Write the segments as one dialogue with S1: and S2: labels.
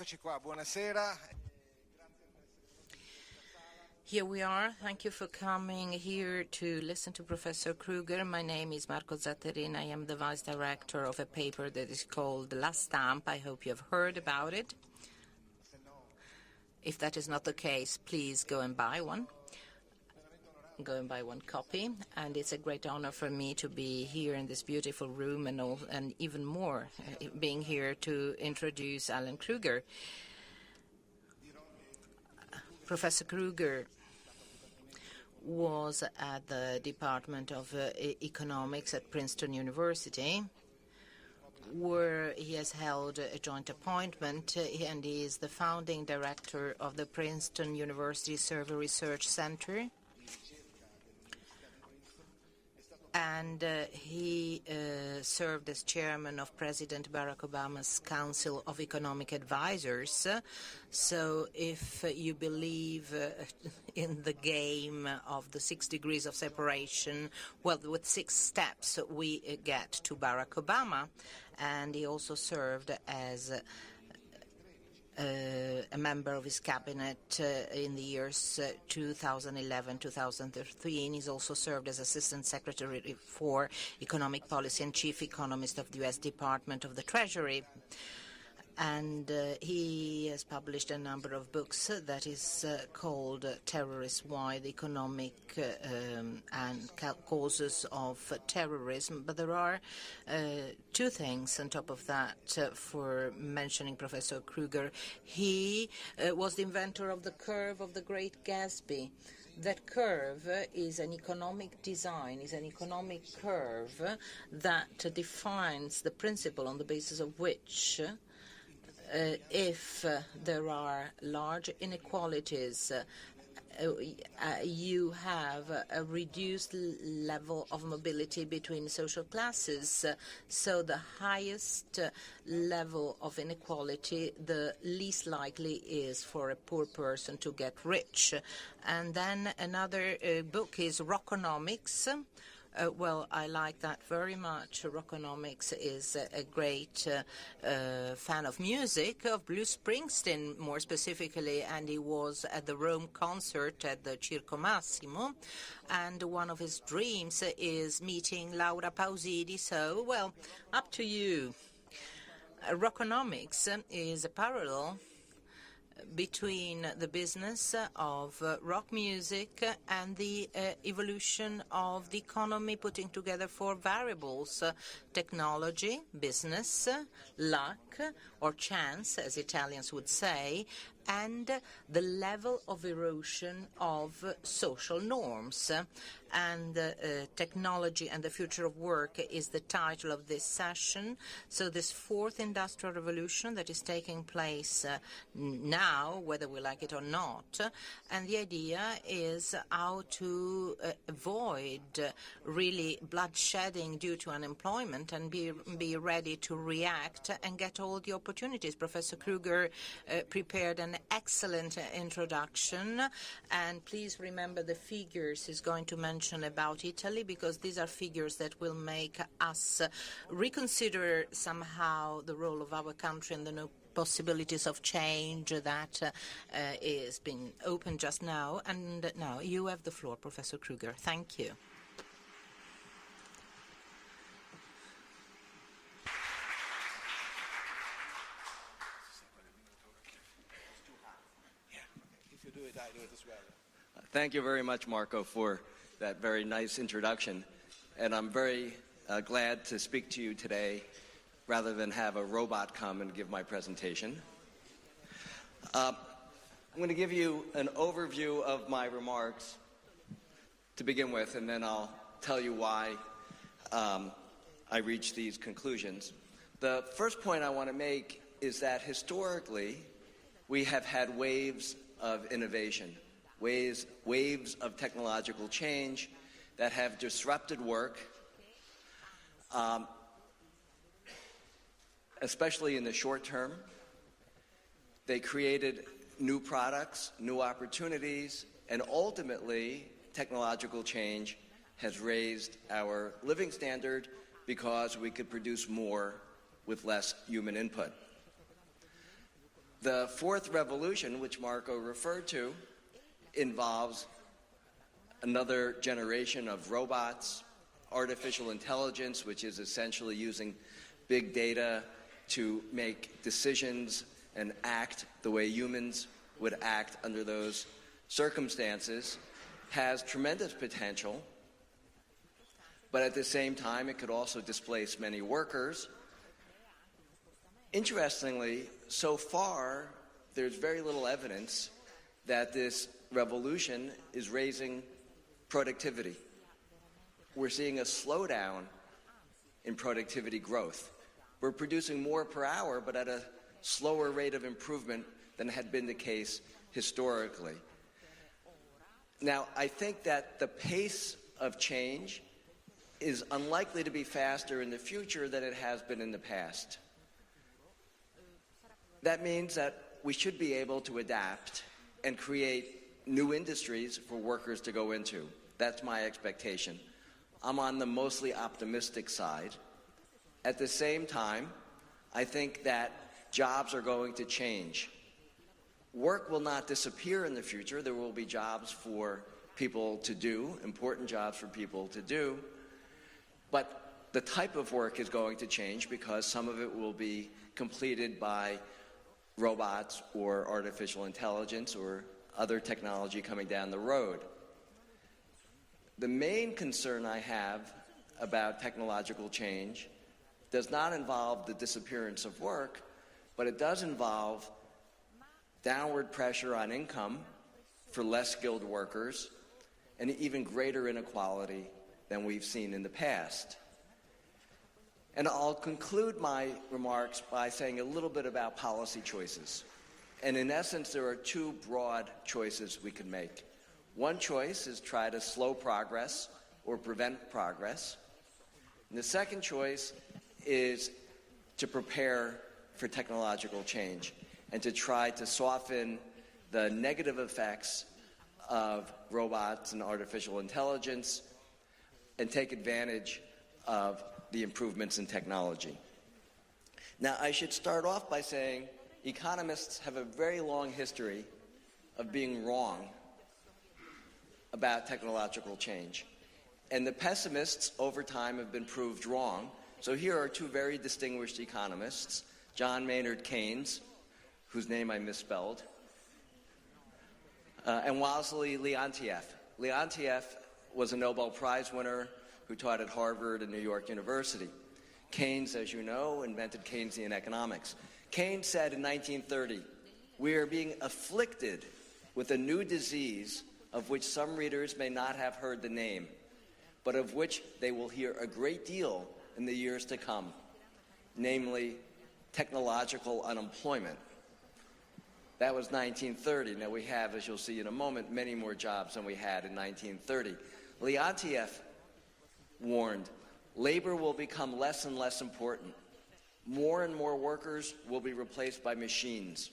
S1: Eccoci qua, buonasera.
S2: Here we are. Thank you for coming here to listen to Professor KRUEGER. My name is Marco Zatterin. I am the Vice Director of a paper that is called La Stampa. I hope you have heard about it. If that is not the case, please go and buy one. Go and buy one copy. And it's a great honor for me to be here in this beautiful room and even more being here to introduce Alan KRUEGER. Professor KRUEGER was at the Department of Economics at Princeton University, where he has held a joint appointment, and he is the founding director of the Princeton University Survey Research Center. And he served as chairman of President Barack Obama's Council of Economic Advisors. So if you believe in the game of the 6 degrees of separation, well, with 6 steps we get to Barack Obama. And he also served as a member of his cabinet in the years 2011-2013. He's also served as Assistant Secretary for Economic Policy and Chief Economist of the U.S. Department of the Treasury. And he has published a number of books that is called Terrorists, Why the Economic and Causes of Terrorism. But there are 2 things on top of that for mentioning Professor KRUEGER. He was the inventor of the curve of the Great Gatsby. That curve is an economic design, is an economic curve that defines the principle on the basis of which if there are large inequalities, you have a reduced level of mobility between social classes. So the highest level of inequality, the least likely is for a poor person to get rich. And then another book is Rockonomics. Well, I like that very much. Rockonomics is a great fan of music, of Bruce Springsteen more specifically, and he was at the Rome concert at the Circo Massimo, and one of his dreams is meeting Laura Pausini, so, well, up to you. Rockonomics is a parallel between the business of rock music and the evolution of the economy, putting together 4 variables: technology, business, luck, or chance, as Italians would say, and the level of erosion of social norms. And technology and the future of work is the title of this session. So this 4th industrial revolution that is taking place now, whether we like it or not, and the idea is how to avoid really bloodshedding due to unemployment and be ready to react and get all the opportunities. Professor KRUEGER prepared an excellent introduction, and please remember the figures he's going to mention about Italy, because these are figures that will make us reconsider somehow the role of our country and the new possibilities of change that is being opened just now. And now you have the floor, Professor KRUEGER. Thank you.
S3: Thank you very much, Marco, for that very nice introduction. And I'm very glad to speak to you today rather than have a robot come and give my presentation. I'm going to give you an overview of my remarks to begin with, and then I'll tell you why I reached these conclusions. The first point I want to make is that historically we have had waves of innovation, waves of technological change that have disrupted work, especially in the short term. They created new products, new opportunities, and ultimately technological change has raised our living standard because we could produce more with less human input. The fourth revolution, which Marco referred to, involves another generation of robots, artificial intelligence, which is essentially using big data to make decisions and act the way humans would act under those circumstances, has tremendous potential, but at the same time it could also displace many workers. Interestingly, so far there's very little evidence that this revolution is raising productivity. We're seeing a slowdown in productivity growth. We're producing more per hour, but at a slower rate of improvement than had been the case historically. Now, I think that the pace of change is unlikely to be faster in the future than it has been in the past. That means that we should be able to adapt and create new industries for workers to go into. That's my expectation. I'm on the mostly optimistic side. At the same time, I think that jobs are going to change. Work will not disappear in the future. There will be jobs for people to do, important jobs for people to do, but the type of work is going to change because some of it will be completed by robots or artificial intelligence or other technology coming down the road. The main concern I have about technological change does not involve the disappearance of work, but it does involve downward pressure on income for less skilled workers and even greater inequality than we've seen in the past. And I'll conclude my remarks by saying a little bit about policy choices. And in essence, there are two broad choices we can make. One choice is try to slow progress or prevent progress. And the second choice is to prepare for technological change and to try to soften the negative effects of robots and artificial intelligence and take advantage of the improvements in technology. Now, I should start off by saying economists have a very long history of being wrong about technological change. And the pessimists over time have been proved wrong. So here are two very distinguished economists, John Maynard Keynes, whose name I misspelled, and Wassily Leontief. Leontief was a Nobel Prize winner who taught at Harvard and New York University. Keynes, as you know, invented Keynesian economics. Keynes said in 1930, "We are being afflicted with a new disease of which some readers may not have heard the name, but of which they will hear a great deal in the years to come, namely technological unemployment." That was 1930. Now we have, as you'll see in a moment, many more jobs than we had in 1930. Leontief warned, labor will become less and less important. More and more workers will be replaced by machines.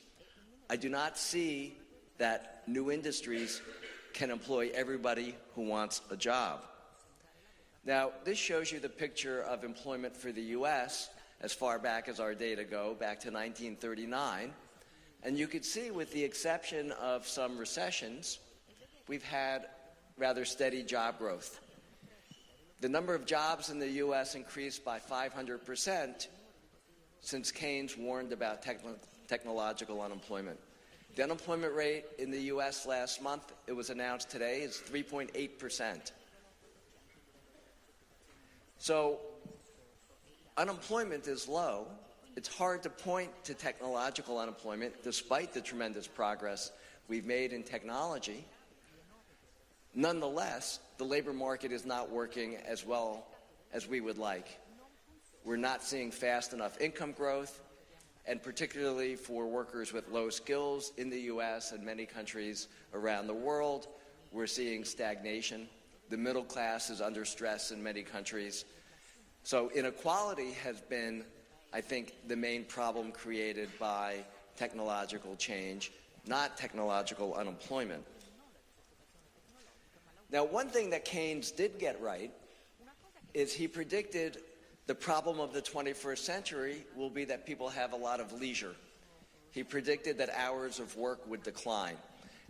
S3: I do not see that new industries can employ everybody who wants a job. Now, this shows you the picture of employment for the U.S. as far back as our data go, back to 1939. And you could see, with the exception of some recessions, we've had rather steady job growth. The number of jobs in the U.S. increased by 500% since Keynes warned about technological unemployment. The unemployment rate in the U.S. last month, it was announced today, is 3.8%. So unemployment is low. It's hard to point to technological unemployment despite the tremendous progress we've made in technology. Nonetheless, the labor market is not working as well as we would like. We're not seeing fast enough income growth, and particularly for workers with low skills in the U.S. and many countries around the world, we're seeing stagnation. The middle class is under stress in many countries. So inequality has been, I think, the main problem created by technological change, not technological unemployment. Now, one thing that Keynes did get right is he predicted the problem of the 21st century will be that people have a lot of leisure. he predicted that hours of work would decline.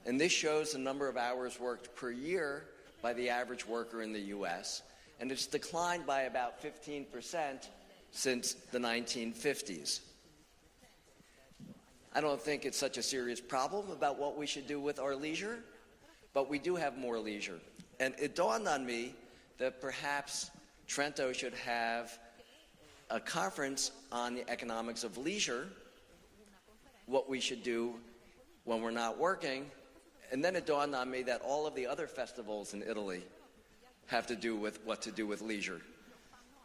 S3: And this shows the number of hours worked per year by the average worker in the U.S., and it's declined by about 15% since the 1950s. I don't think it's such a serious problem about what we should do with our leisure, but we do have more leisure. And it dawned on me that perhaps Trento should have a conference on the economics of leisure, what we should do when we're not working. And then it dawned on me that all of the other festivals in Italy have to do with what to do with leisure,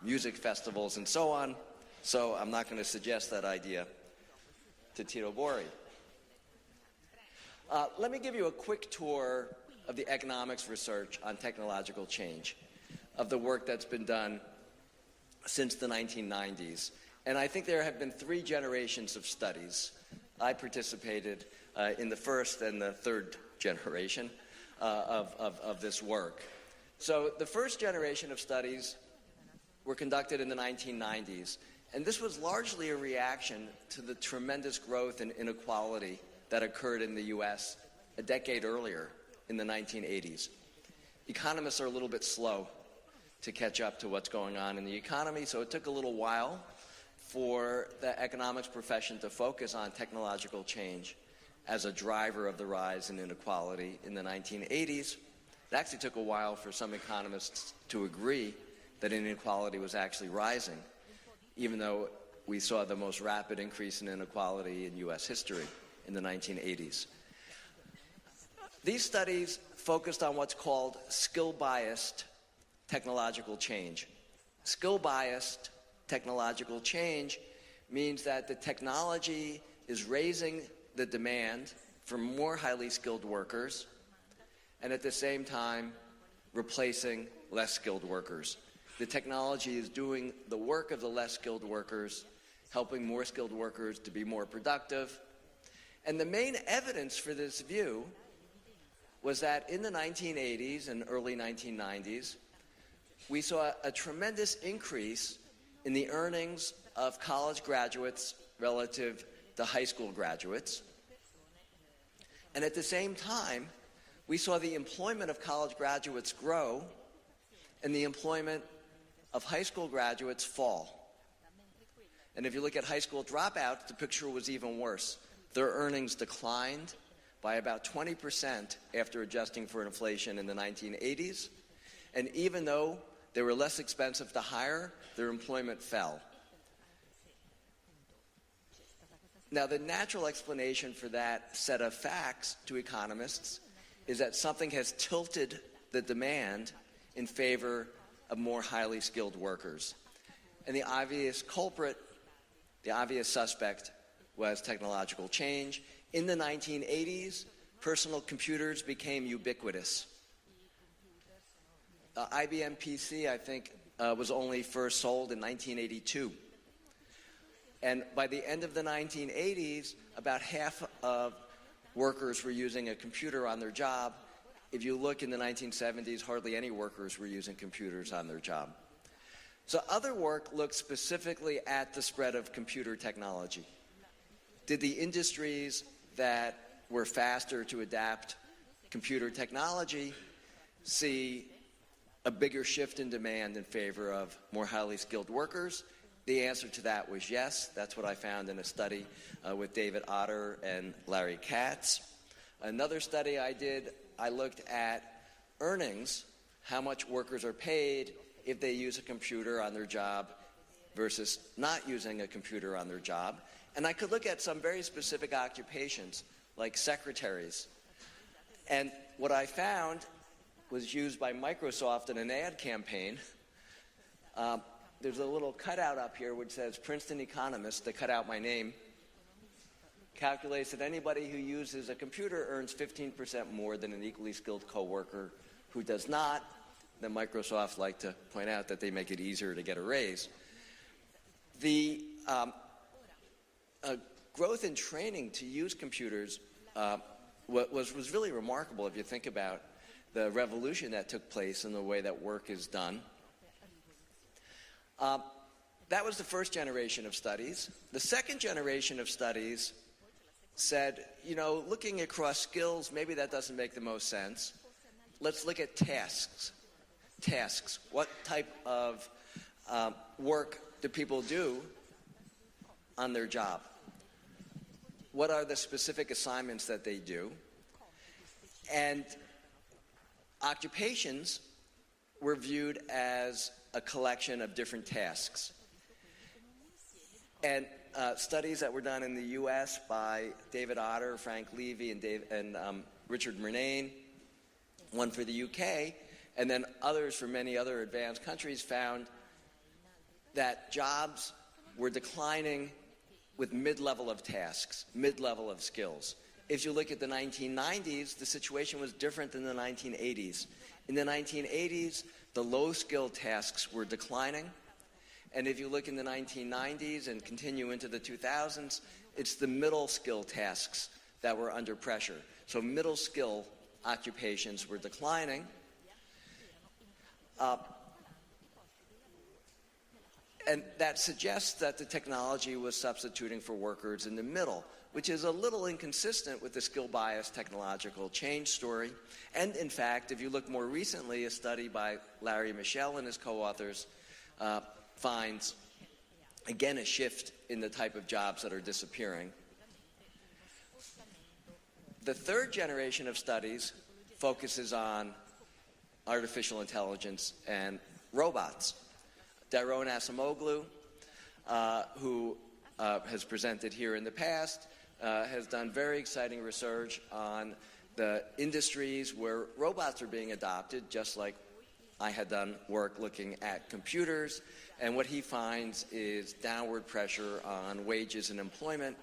S3: music festivals and so on. So I'm not going to suggest that idea to Tito Bori. Let me give you a quick tour of the economics research on technological change, of the work that's been done since the 1990s. And I think there have been 3 generations of studies. I participated in the first and the third generation of this work. So the first generation of studies were conducted in the 1990s, and this was largely a reaction to the tremendous growth in inequality that occurred in the U.S. a decade earlier in the 1980s. Economists are a little bit slow to catch up to what's going on in the economy, so it took a little while for the economics profession to focus on technological change as a driver of the rise in inequality in the 1980s. It actually took a while for some economists to agree that inequality was actually rising, even though we saw the most rapid increase in inequality in U.S. history in the 1980s. These studies focused on what's called skill-biased technological change. Skill-biased technological change means that the technology is raising the demand for more highly skilled workers and at the same time replacing less skilled workers. The technology is doing the work of the less skilled workers, helping more skilled workers to be more productive. And the main evidence for this view was that in the 1980s and early 1990s, we saw a tremendous increase in the earnings of college graduates relative to high school graduates. And at the same time, we saw the employment of college graduates grow and the employment of high school graduates fall. And if you look at high school dropouts, the picture was even worse. Their earnings declined by about 20% after adjusting for inflation in the 1980s. And even though they were less expensive to hire, their employment fell. Now, the natural explanation for that set of facts to economists is that something has tilted the demand in favor of more highly skilled workers. And the obvious culprit, the obvious suspect, was technological change. In the 1980s, personal computers became ubiquitous. IBM PC, I think, was only first sold in 1982. And by the end of the 1980s, about half of workers were using a computer on their job. If you look in the 1970s, hardly any workers were using computers on their job. So other work looked specifically at the spread of computer technology. Did the industries that were faster to adapt computer technology see a bigger shift in demand in favor of more highly skilled workers? The answer to that was yes. That's what I found in a study with David Otter and Larry Katz. Another study I did, I looked at earnings, how much workers are paid if they use a computer on their job versus not using a computer on their job. And I could look at some very specific occupations, like secretaries. And what I found was used by Microsoft in an ad campaign. There's a little cutout up here which says Princeton economist. They cut out my name. Calculates that anybody who uses a computer earns 15% more than an equally skilled coworker who does not. Then Microsoft like to point out that they make it easier to get a raise. The growth in training to use computers was really remarkable if you think about the revolution that took place in the way that work is done. That was the first generation of studies. The second generation of studies said, looking across skills, maybe that doesn't make the most sense. Let's look at tasks. Tasks. What type of work do people do on their job? What are the specific assignments that they do? And occupations were viewed as a collection of different tasks. And studies that were done in the U.S. by David Otter, Frank Levy, and Richard Murnane, one for the U.K., and then others for many other advanced countries, found that jobs were declining with mid-level of tasks, mid-level of skills. If you look at the 1990s, the situation was different than the 1980s. In the 1980s, the low-skilled tasks were declining. And if you look in the 1990s and continue into the 2000s, it's the middle-skill tasks that were under pressure. So middle-skill occupations were declining. And that suggests that the technology was substituting for workers in the middle, which is a little inconsistent with the skill-biased technological change story. And in fact, if you look more recently, a study by Larry Michel and his co-authors finds, again, a shift in the type of jobs that are disappearing. The third generation of studies focuses on artificial intelligence and robots. Daron Acemoglu, who has presented here in the past, has done very exciting research on the industries where robots are being adopted, just like I had done work looking at computers. And what he finds is downward pressure on wages and employment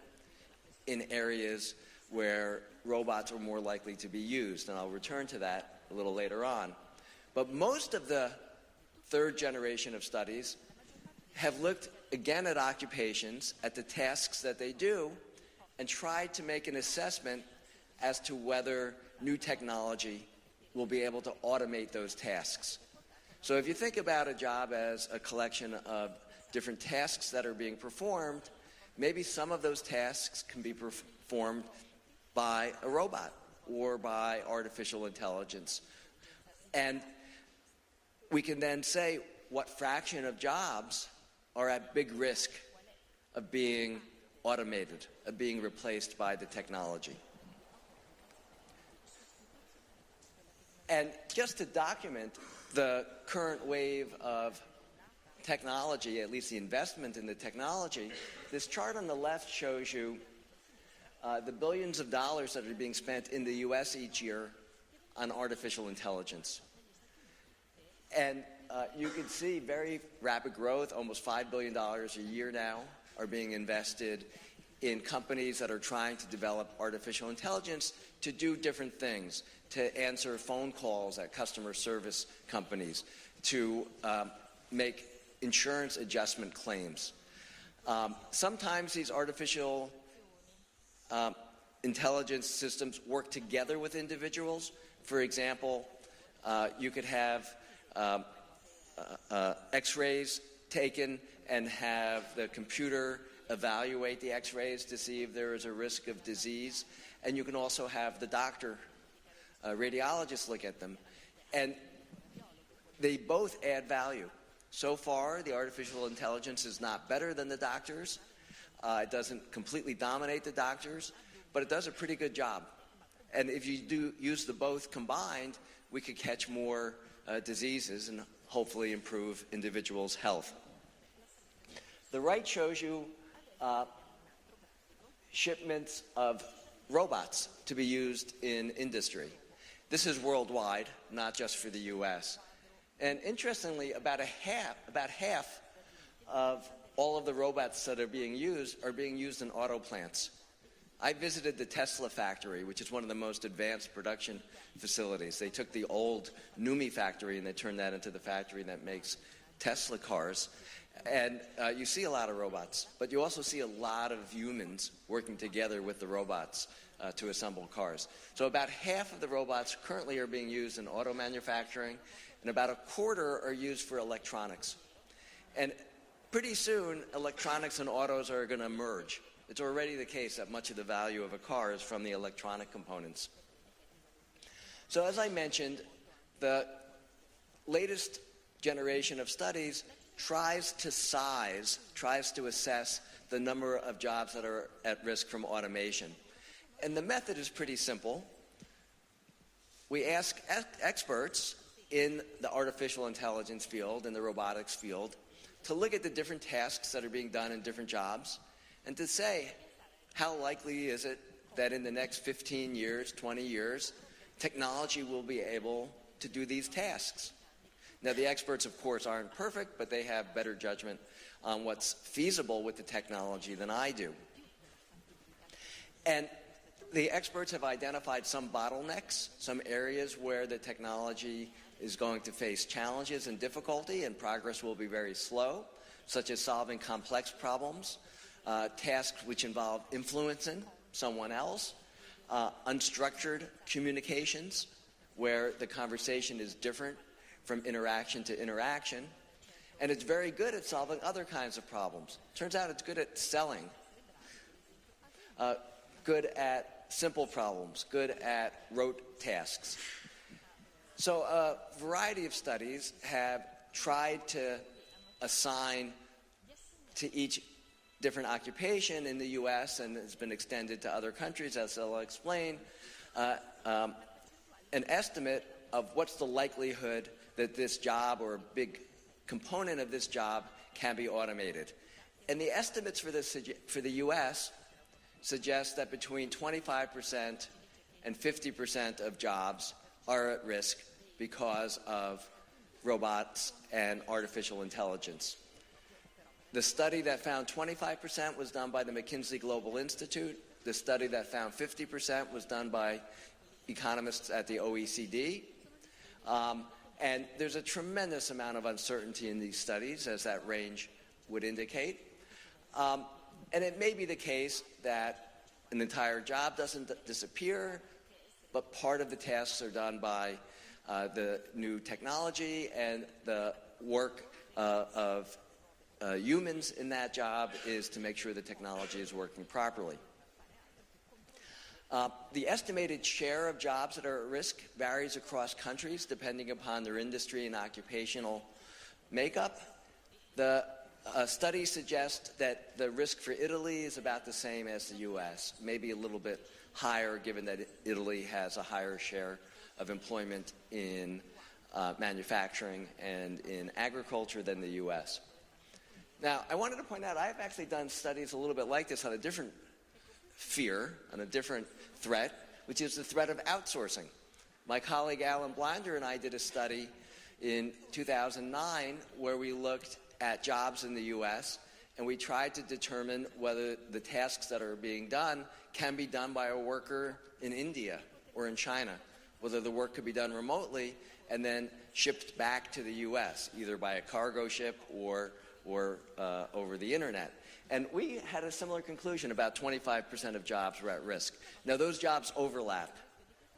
S3: in areas where robots are more likely to be used. And I'll return to that a little later on. But most of the third generation of studies have looked again at occupations, at the tasks that they do, and tried to make an assessment as to whether new technology will be able to automate those tasks. So if you think about a job as a collection of different tasks that are being performed, maybe some of those tasks can be performed by a robot or by artificial intelligence. And we can then say what fraction of jobs are at big risk of being automated, of being replaced by the technology. And just to document the current wave of technology, at least the investment in the technology, this chart on the left shows you the billions of dollars that are being spent in the U.S. each year on artificial intelligence. And you can see very rapid growth. Almost $5 billion a year now are being invested in companies that are trying to develop artificial intelligence to do different things, to answer phone calls at customer service companies, to make insurance adjustment claims. Sometimes these artificial intelligence systems work together with individuals. For example, you could have X-rays taken and have the computer evaluate the X-rays to see if there is a risk of disease. And you can also have the doctor, radiologist, look at them. And they both add value. So far, the artificial intelligence is not better than the doctors. It doesn't completely dominate the doctors, but it does a pretty good job. And if you do use the both combined, we could catch more diseases and hopefully improve individuals' health. The right shows you shipments of robots to be used in industry. This is worldwide, not just for the U.S. And interestingly, about half of all of the robots that are being used in auto plants. I visited the Tesla factory, which is one of the most advanced production facilities. They took the old NUMMI factory and they turned that into the factory that makes Tesla cars. And you see a lot of robots, but you also see a lot of humans working together with the robots to assemble cars. So about half of the robots currently are being used in auto manufacturing, and about a quarter are used for electronics. And pretty soon, electronics and autos are going to merge. It's already the case that much of the value of a car is from the electronic components. So as I mentioned, the latest generation of studies tries to assess the number of jobs that are at risk from automation. And the method is pretty simple. We ask experts in the artificial intelligence field, in the robotics field, to look at the different tasks that are being done in different jobs and to say, how likely is it that in the next 15 years, 20 years, technology will be able to do these tasks? Now, the experts, of course, aren't perfect, but they have better judgment on what's feasible with the technology than I do. And the experts have identified some bottlenecks, some areas where the technology is going to face challenges and difficulty, and progress will be very slow, such as solving complex problems, tasks which involve influencing someone else, unstructured communications, where the conversation is different from interaction to interaction, and it's very good at solving other kinds of problems. Turns out it's good at selling, good at simple problems, good at rote tasks. So a variety of studies have tried to assign to each different occupation in the U.S., and it's been extended to other countries, as I'll explain, an estimate of what's the likelihood that this job or a big component of this job can be automated. And the estimates for the U.S. suggest that between 25% and 50% of jobs are at risk because of robots and artificial intelligence. The study that found 25% was done by the McKinsey Global Institute. The study that found 50% was done by economists at the OECD. And there's a tremendous amount of uncertainty in these studies, as that range would indicate. And it may be the case that an entire job doesn't disappear, but part of the tasks are done by the new technology, and the work of humans in that job is to make sure the technology is working properly. The estimated share of jobs that are at risk varies across countries depending upon their industry and occupational makeup. The studies suggest that the risk for Italy is about the same as the U.S., maybe a little bit higher given that Italy has a higher share of employment in manufacturing and in agriculture than the U.S. Now, I wanted to point out I've actually done studies a little bit like this on a different fear, on a different threat, which is the threat of outsourcing. My colleague Alan Blinder and I did a study in 2009 where we looked at jobs in the U.S. and we tried to determine whether the tasks that are being done can be done by a worker in India or in China, whether the work could be done remotely and then shipped back to the U.S., either by a cargo ship or over the internet. And we had a similar conclusion. About 25% of jobs were at risk. Now, those jobs overlap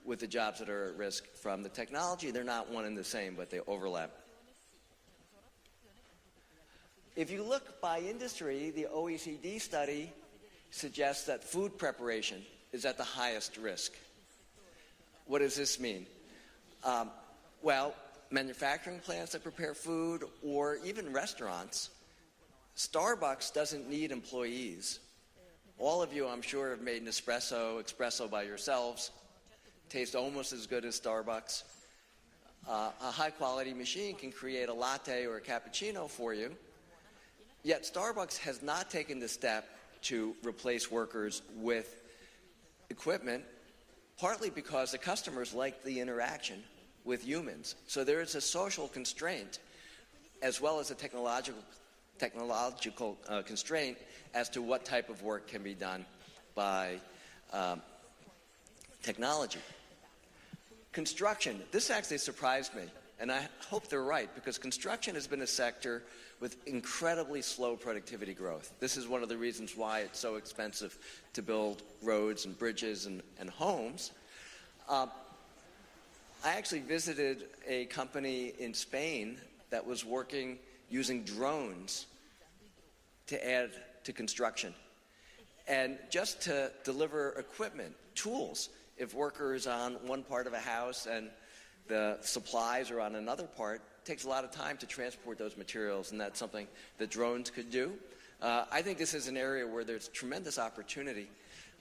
S3: with the jobs that are at risk from the technology. They're not one and the same, but they overlap. If you look by industry, the OECD study suggests that food preparation is at the highest risk. What does this mean? Well, manufacturing plants that prepare food, or even restaurants. Starbucks doesn't need employees. All of you, I'm sure, have made an espresso by yourselves. Tastes almost as good as Starbucks. A high-quality machine can create a latte or a cappuccino for you. Yet Starbucks has not taken the step to replace workers with equipment, partly because the customers like the interaction with humans. So there is a social constraint as well as a technological constraint as to what type of work can be done by technology. Construction. This actually surprised me, and I hope they're right, because construction has been a sector with incredibly slow productivity growth. This is one of the reasons why it's so expensive to build roads and bridges and homes. I actually visited a company in Spain that was working using drones to add to construction. And just to deliver equipment, tools, if workers on one part of a house and the supplies are on another part, it takes a lot of time to transport those materials, and that's something that drones could do. I think this is an area where there's tremendous opportunity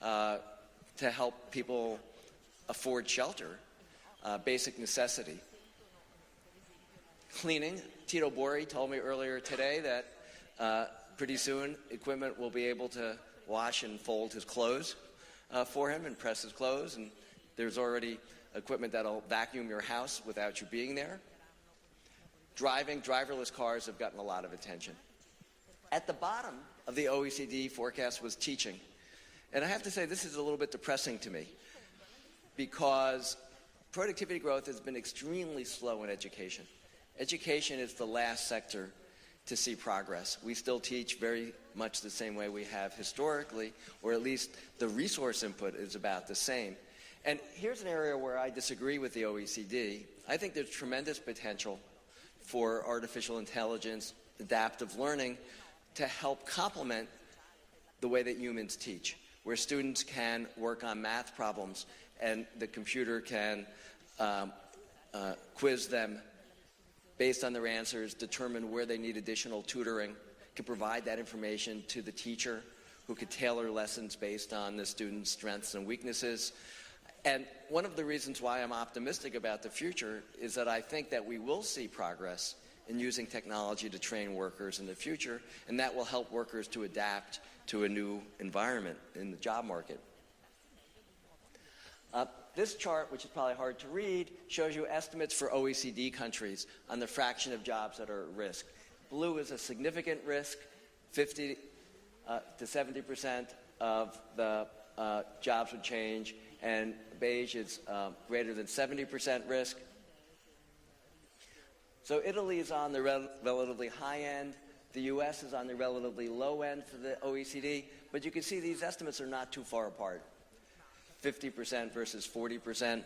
S3: to help people afford shelter, basic necessity. Cleaning. Tito Bori told me earlier today that pretty soon equipment will be able to wash and fold his clothes for him and press his clothes, and there's already equipment that'll vacuum your house without you being there. Driving, driverless cars have gotten a lot of attention. At the bottom of the OECD forecast was teaching. And I have to say, this is a little bit depressing to me because productivity growth has been extremely slow in education. Education is the last sector to see progress. We still teach very much the same way we have historically, or at least the resource input is about the same. And here's an area where I disagree with the OECD. I think there's tremendous potential for artificial intelligence, adaptive learning, to help complement the way that humans teach, where students can work on math problems and the computer can quiz them based on their answers, determine where they need additional tutoring, can provide that information to the teacher who could tailor lessons based on the student's strengths and weaknesses. And one of the reasons why I'm optimistic about the future is that I think that we will see progress in using technology to train workers in the future, and that will help workers to adapt to a new environment in the job market. This chart, which is probably hard to read, shows you estimates for OECD countries on the fraction of jobs that are at risk. Blue is a significant risk. 50 to 70% of the jobs would change, and beige is greater than 70% risk. So Italy is on the relatively high end. The U.S. is on the relatively low end for the OECD. But you can see these estimates are not too far apart. 50% versus 40%.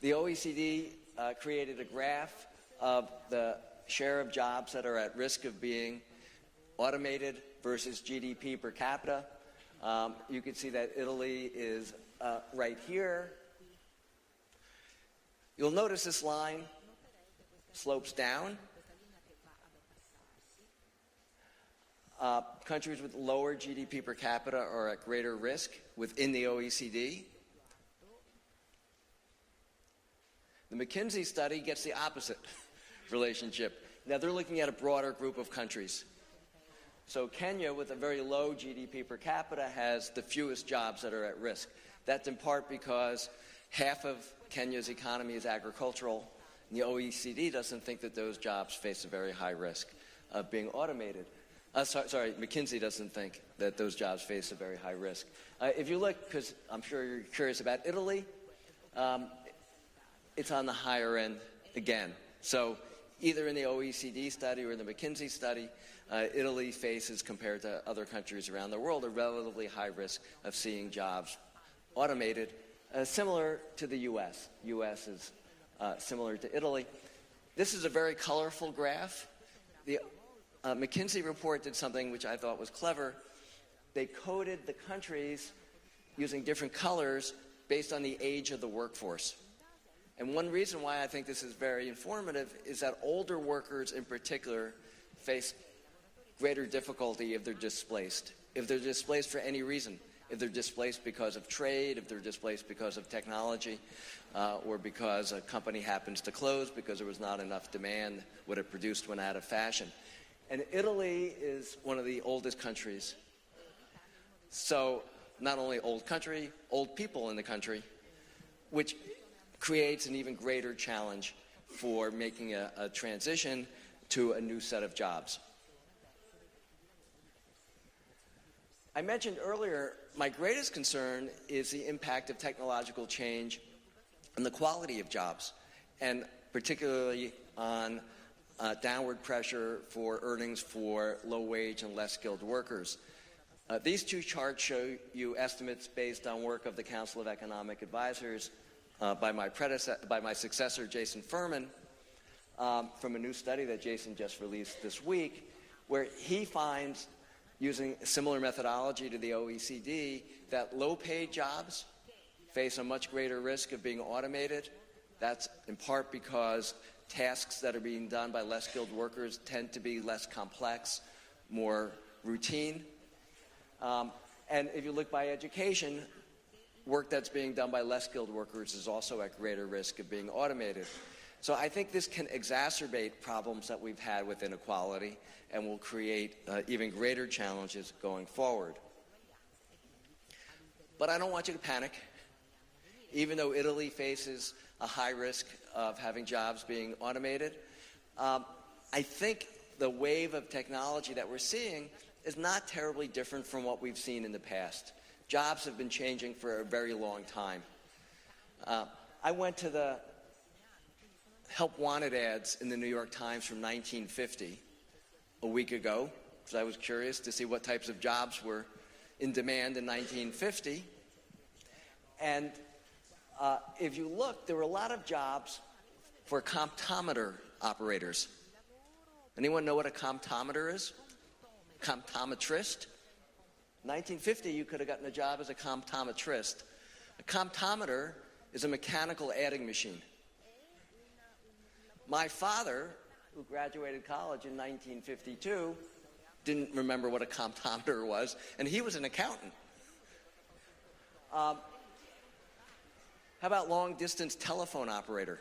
S3: The OECD created a graph of the share of jobs that are at risk of being automated versus GDP per capita. You can see that Italy is right here. You'll notice this line slopes down. Countries with lower GDP per capita are at greater risk within the OECD. The McKinsey study gets the opposite relationship. Now they're looking at a broader group of countries. So Kenya, with a very low GDP per capita, has the fewest jobs that are at risk. That's in part because half of Kenya's economy is agricultural, and the OECD doesn't think that those jobs face a very high risk of being automated. McKinsey doesn't think that those jobs face a very high risk. If you look, because I'm sure you're curious about Italy, it's on the higher end again. So either in the OECD study or in the McKinsey study, Italy faces, compared to other countries around the world, a relatively high risk of seeing jobs automated, similar to the U.S. U.S. is similar to Italy. This is a very colorful graph. The McKinsey report did something which I thought was clever. They coded the countries using different colors based on the age of the workforce. And one reason why I think this is very informative is that older workers in particular face greater difficulty if they're displaced. If they're displaced for any reason, if they're displaced because of trade, if they're displaced because of technology, or because a company happens to close because there was not enough demand, what it produced went out of fashion. And Italy is one of the oldest countries. So not only old country, old people in the country, which creates an even greater challenge for making a transition to a new set of jobs. I mentioned earlier, my greatest concern is the impact of technological change on the quality of jobs, and particularly on downward pressure for earnings for low-wage and less-skilled workers. These two charts show you estimates based on work of the Council of Economic Advisors by my successor, Jason Furman, from a new study that Jason just released this week, where he finds, using a similar methodology to the OECD, that low-paid jobs face a much greater risk of being automated. That's in part because tasks that are being done by less skilled workers tend to be less complex, more routine. And if you look by education, work that's being done by less skilled workers is also at greater risk of being automated. So I think this can exacerbate problems that we've had with inequality and will create even greater challenges going forward. But I don't want you to panic. Even though Italy faces a high risk of having jobs being automated, I think the wave of technology that we're seeing is not terribly different from what we've seen in the past. Jobs have been changing for a very long time. I went to the help wanted ads in the New York Times from 1950 a week ago, because I was curious to see what types of jobs were in demand in 1950. And if you look, there were a lot of jobs for comptometer operators. Anyone know what a comptometer is? Comptometrist? 1950, you could have gotten a job as a comptometrist. A comptometer is a mechanical adding machine. My father, who graduated college in 1952, didn't remember what a comptometer was, and he was an accountant. How about long-distance telephone operator?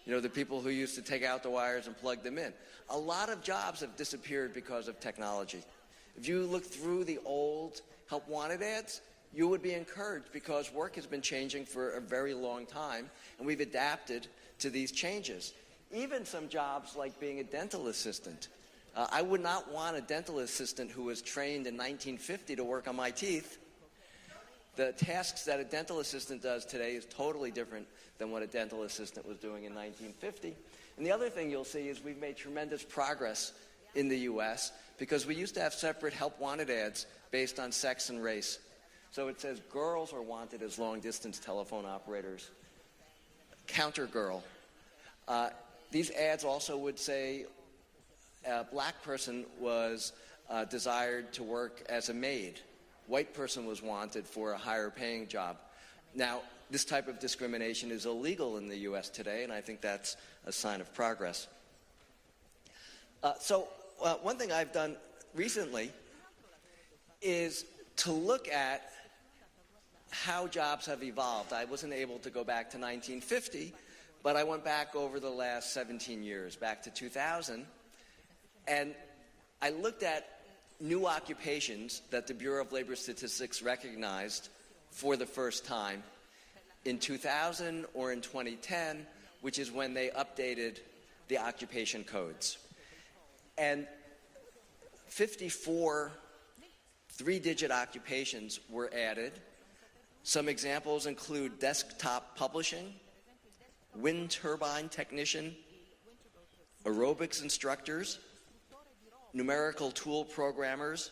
S3: You know, the people who used to take out the wires and plug them in. A lot of jobs have disappeared because of technology. If you look through the old help wanted ads, you would be encouraged because work has been changing for a very long time, and we've adapted to these changes. Even some jobs like being a dental assistant. I would not want a dental assistant who was trained in 1950 to work on my teeth. The tasks that a dental assistant does today is totally different than what a dental assistant was doing in 1950. And the other thing you'll see is we've made tremendous progress in the U.S. because we used to have separate help wanted ads based on sex and race. So it says girls are wanted as long-distance telephone operators. Counter girl. These ads also would say a black person was desired to work as a maid. White person was wanted for a higher paying job. Now, this type of discrimination is illegal in the U.S. today, and I think that's a sign of progress. One thing I've done recently is to look at how jobs have evolved. I wasn't able to go back to 1950, but I went back over the last 17 years, back to 2000, and I looked at new occupations that the Bureau of Labor Statistics recognized for the first time in 2000 or in 2010, which is when they updated the occupation codes. And 54 three-digit occupations were added. Some examples include desktop publishing, wind turbine technician, aerobics instructors, numerical tool programmers,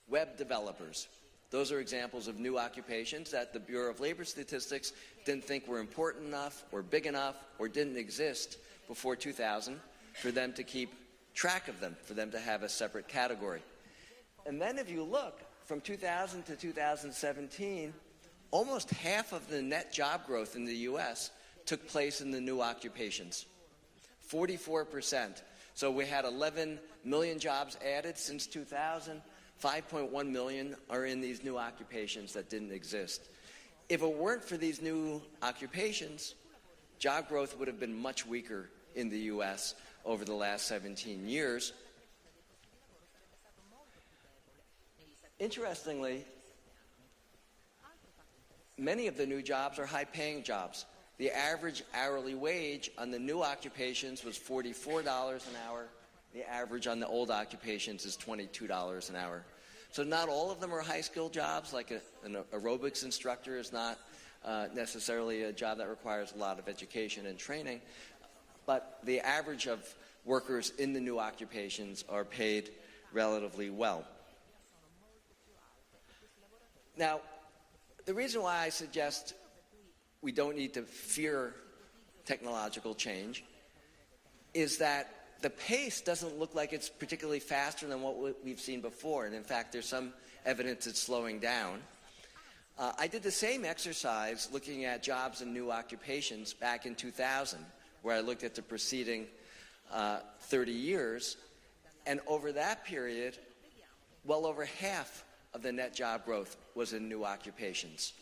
S3: web developers. Those are examples of new occupations that the Bureau of Labor Statistics didn't think were important enough or big enough or didn't exist before 2000 for them to keep track of them, for them to have a separate category. And then if you look, from 2000 to 2017, almost half of the net job growth in the U.S. took place in the new occupations, 44%. So we had 11 million jobs added since 2000. 5.1 million are in these new occupations that didn't exist. If it weren't for these new occupations, job growth would have been much weaker in the U.S. over the last 17 years. Interestingly, many of the new jobs are high-paying jobs. The average hourly wage on the new occupations was $44 an hour. The average on the old occupations is $22 an hour. So not all of them are high-skilled jobs, like an aerobics instructor is not necessarily a job that requires a lot of education and training, but the average of workers in the new occupations are paid relatively well. Now, the reason why I suggest we don't need to fear technological change is that the pace doesn't look like it's particularly faster than what we've seen before. And in fact, there's some evidence it's slowing down. I did the same exercise looking at jobs and new occupations back in 2000, where I looked at the preceding 30 years. And over that period, well over half of the net job growth was in new occupations.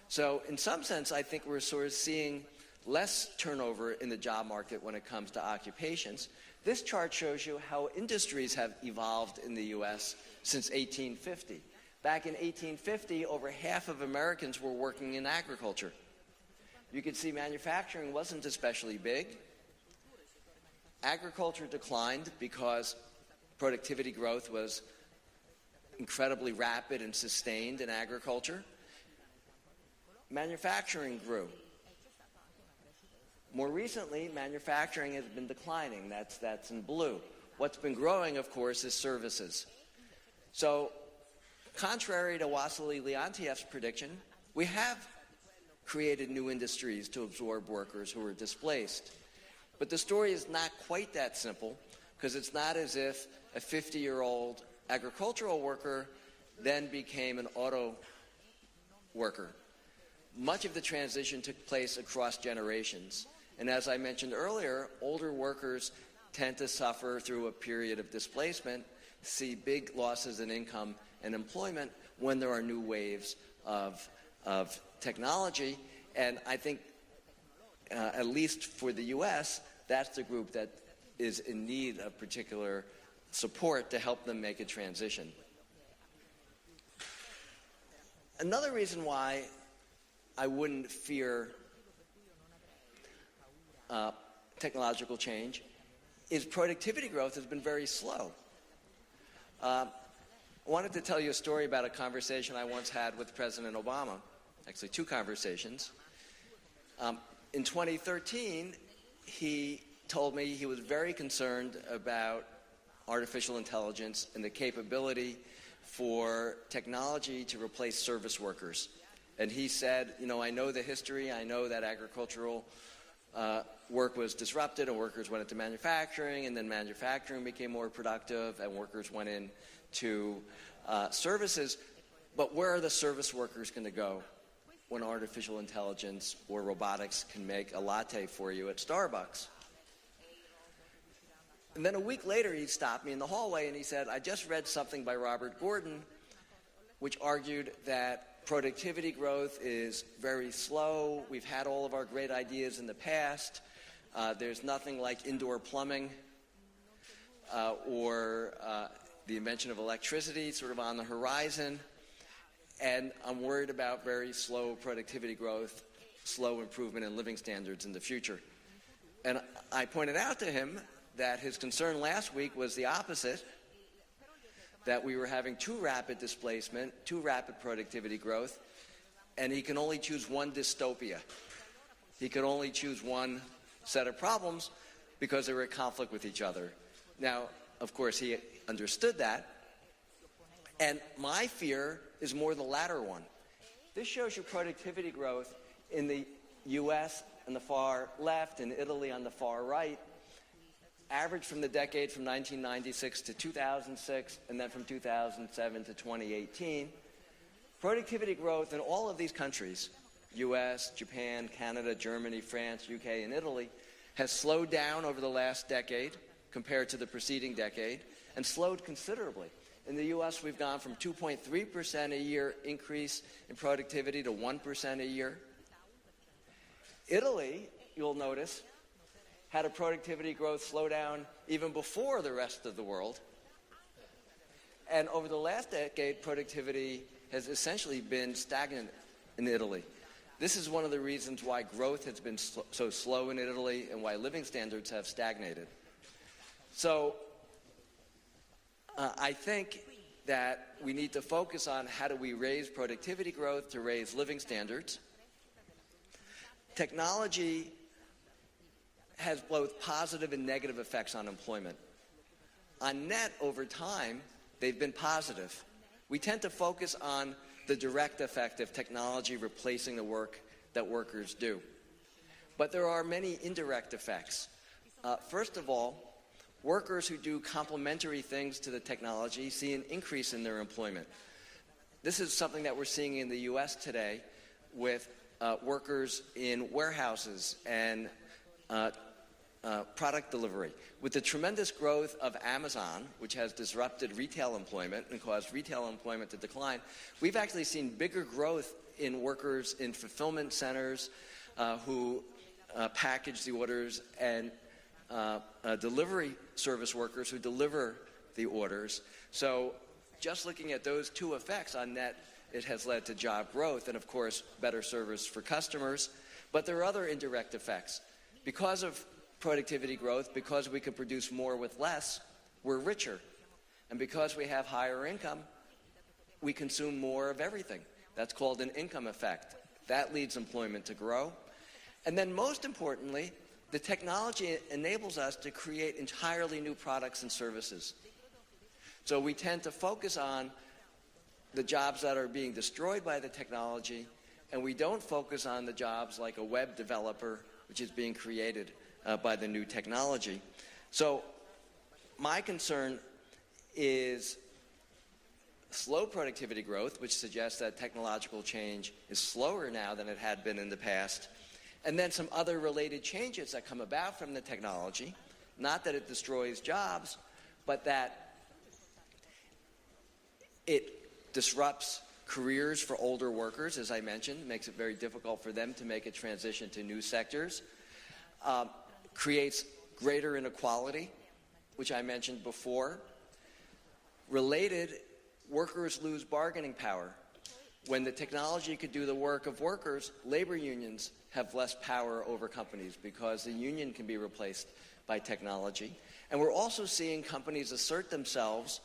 S3: So in some sense, I think we're sort of seeing less turnover in the job market when it comes to occupations. This chart shows you how industries have evolved in the U.S. since 1850. Back in 1850, over half of Americans were working in agriculture. You can see manufacturing wasn't especially big. Agriculture declined because productivity growth was incredibly rapid and sustained in agriculture. Manufacturing grew. More recently, manufacturing has been declining. That's in blue. What's been growing, of course, is services. So, contrary to Wassily Leontief's prediction, we have created new industries to absorb workers who are displaced. But the story is not quite that simple, because it's not as if a 50-year-old agricultural worker then became an auto worker. Much of the transition took place across generations. And as I mentioned earlier, older workers tend to suffer through a period of displacement, see big losses in income and employment when there are new waves of technology. And I think, at least for the U.S., that's the group that is in need of particular support to help them make a transition. Another reason why I wouldn't fear technological change is productivity growth has been very slow. I wanted to tell you a story about a conversation I once had with President Obama, actually two conversations. In 2013, he told me he was very concerned about artificial intelligence and the capability for technology to replace service workers. And he said, I know the history, I know that agricultural work was disrupted and workers went into manufacturing, and then manufacturing became more productive and workers went into services. But where are the service workers going to go when artificial intelligence or robotics can make a latte for you at Starbucks? And then a week later, he stopped me in the hallway and he said, I just read something by Robert Gordon which argued that productivity growth is very slow. We've had all of our great ideas in the past. There's nothing like indoor plumbing or the invention of electricity sort of on the horizon. And I'm worried about very slow productivity growth, slow improvement in living standards in the future. And I pointed out to him that his concern last week was the opposite, that we were having too rapid displacement, too rapid productivity growth, and he can only choose one dystopia. He could only choose one set of problems because they were in conflict with each other. Now, of course, he understood that, and my fear is more the latter one. This shows you productivity growth in the U.S. on the far left and Italy on the far right, average from the decade from 1996 to 2006, and then from 2007 to 2018. Productivity growth in all of these countries, U.S., Japan, Canada, Germany, France, UK, and Italy, has slowed down over the last decade compared to the preceding decade, and slowed considerably. In the U.S., we've gone from 2.3% a year increase in productivity to 1% a year. Italy, you'll notice, had a productivity growth slow down even before the rest of the world. And over the last decade, productivity has essentially been stagnant in Italy. This is one of the reasons why growth has been so slow in Italy and why living standards have stagnated. So I think that we need to focus on how do we raise productivity growth to raise living standards. Technology has both positive and negative effects on employment. On net, over time, they've been positive. We tend to focus on the direct effect of technology replacing the work that workers do. But there are many indirect effects. First of all, workers who do complementary things to the technology see an increase in their employment. This is something that we're seeing in the U.S. today with workers in warehouses and product delivery. With the tremendous growth of Amazon, which has disrupted retail employment and caused retail employment to decline, we've actually seen bigger growth in workers in fulfillment centers who package the orders and delivery service workers who deliver the orders. So just looking at those two effects on net, it has led to job growth and, of course, better service for customers. But there are other indirect effects. Because of productivity growth, because we can produce more with less, we're richer. And because we have higher income, we consume more of everything. That's called an income effect. That leads employment to grow. And then most importantly, the technology enables us to create entirely new products and services. So we tend to focus on the jobs that are being destroyed by the technology, and we don't focus on the jobs like a web developer, which is being created by the new technology. So my concern is slow productivity growth, which suggests that technological change is slower now than it had been in the past, and then some other related changes that come about from the technology, not that it destroys jobs, but that it disrupts careers for older workers, as I mentioned, makes it very difficult for them to make a transition to new sectors, creates greater inequality, which I mentioned before. Related, workers lose bargaining power. When the technology could do the work of workers, labor unions have less power over companies because the union can be replaced by technology. And we're also seeing companies assert themselves,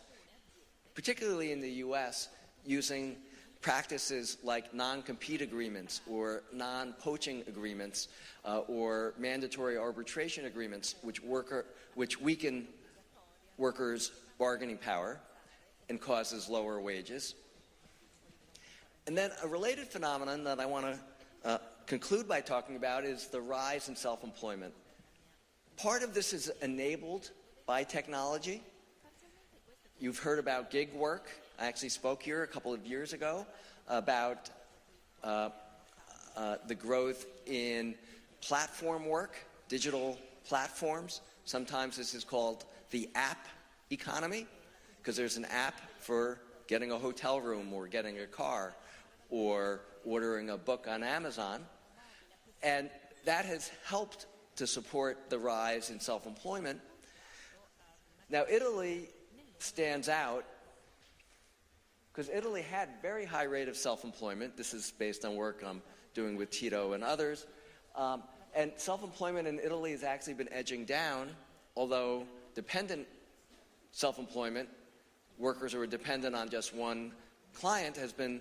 S3: particularly in the U.S., using practices like non-compete agreements or non-poaching agreements or mandatory arbitration agreements, which weaken workers' bargaining power and causes lower wages. And then a related phenomenon that I want to conclude by talking about is the rise in self-employment. Part of this is enabled by technology. You've heard about gig work. I actually spoke here a couple of years ago about the growth in platform work, digital platforms. Sometimes this is called the app economy because there's an app for getting a hotel room or getting a car or ordering a book on Amazon. And that has helped to support the rise in self-employment. Now, Italy stands out because Italy had very high rate of self-employment. This is based on work I'm doing with Tito and others. And self-employment in Italy has actually been edging down, although dependent self-employment, workers who are dependent on just one client, has been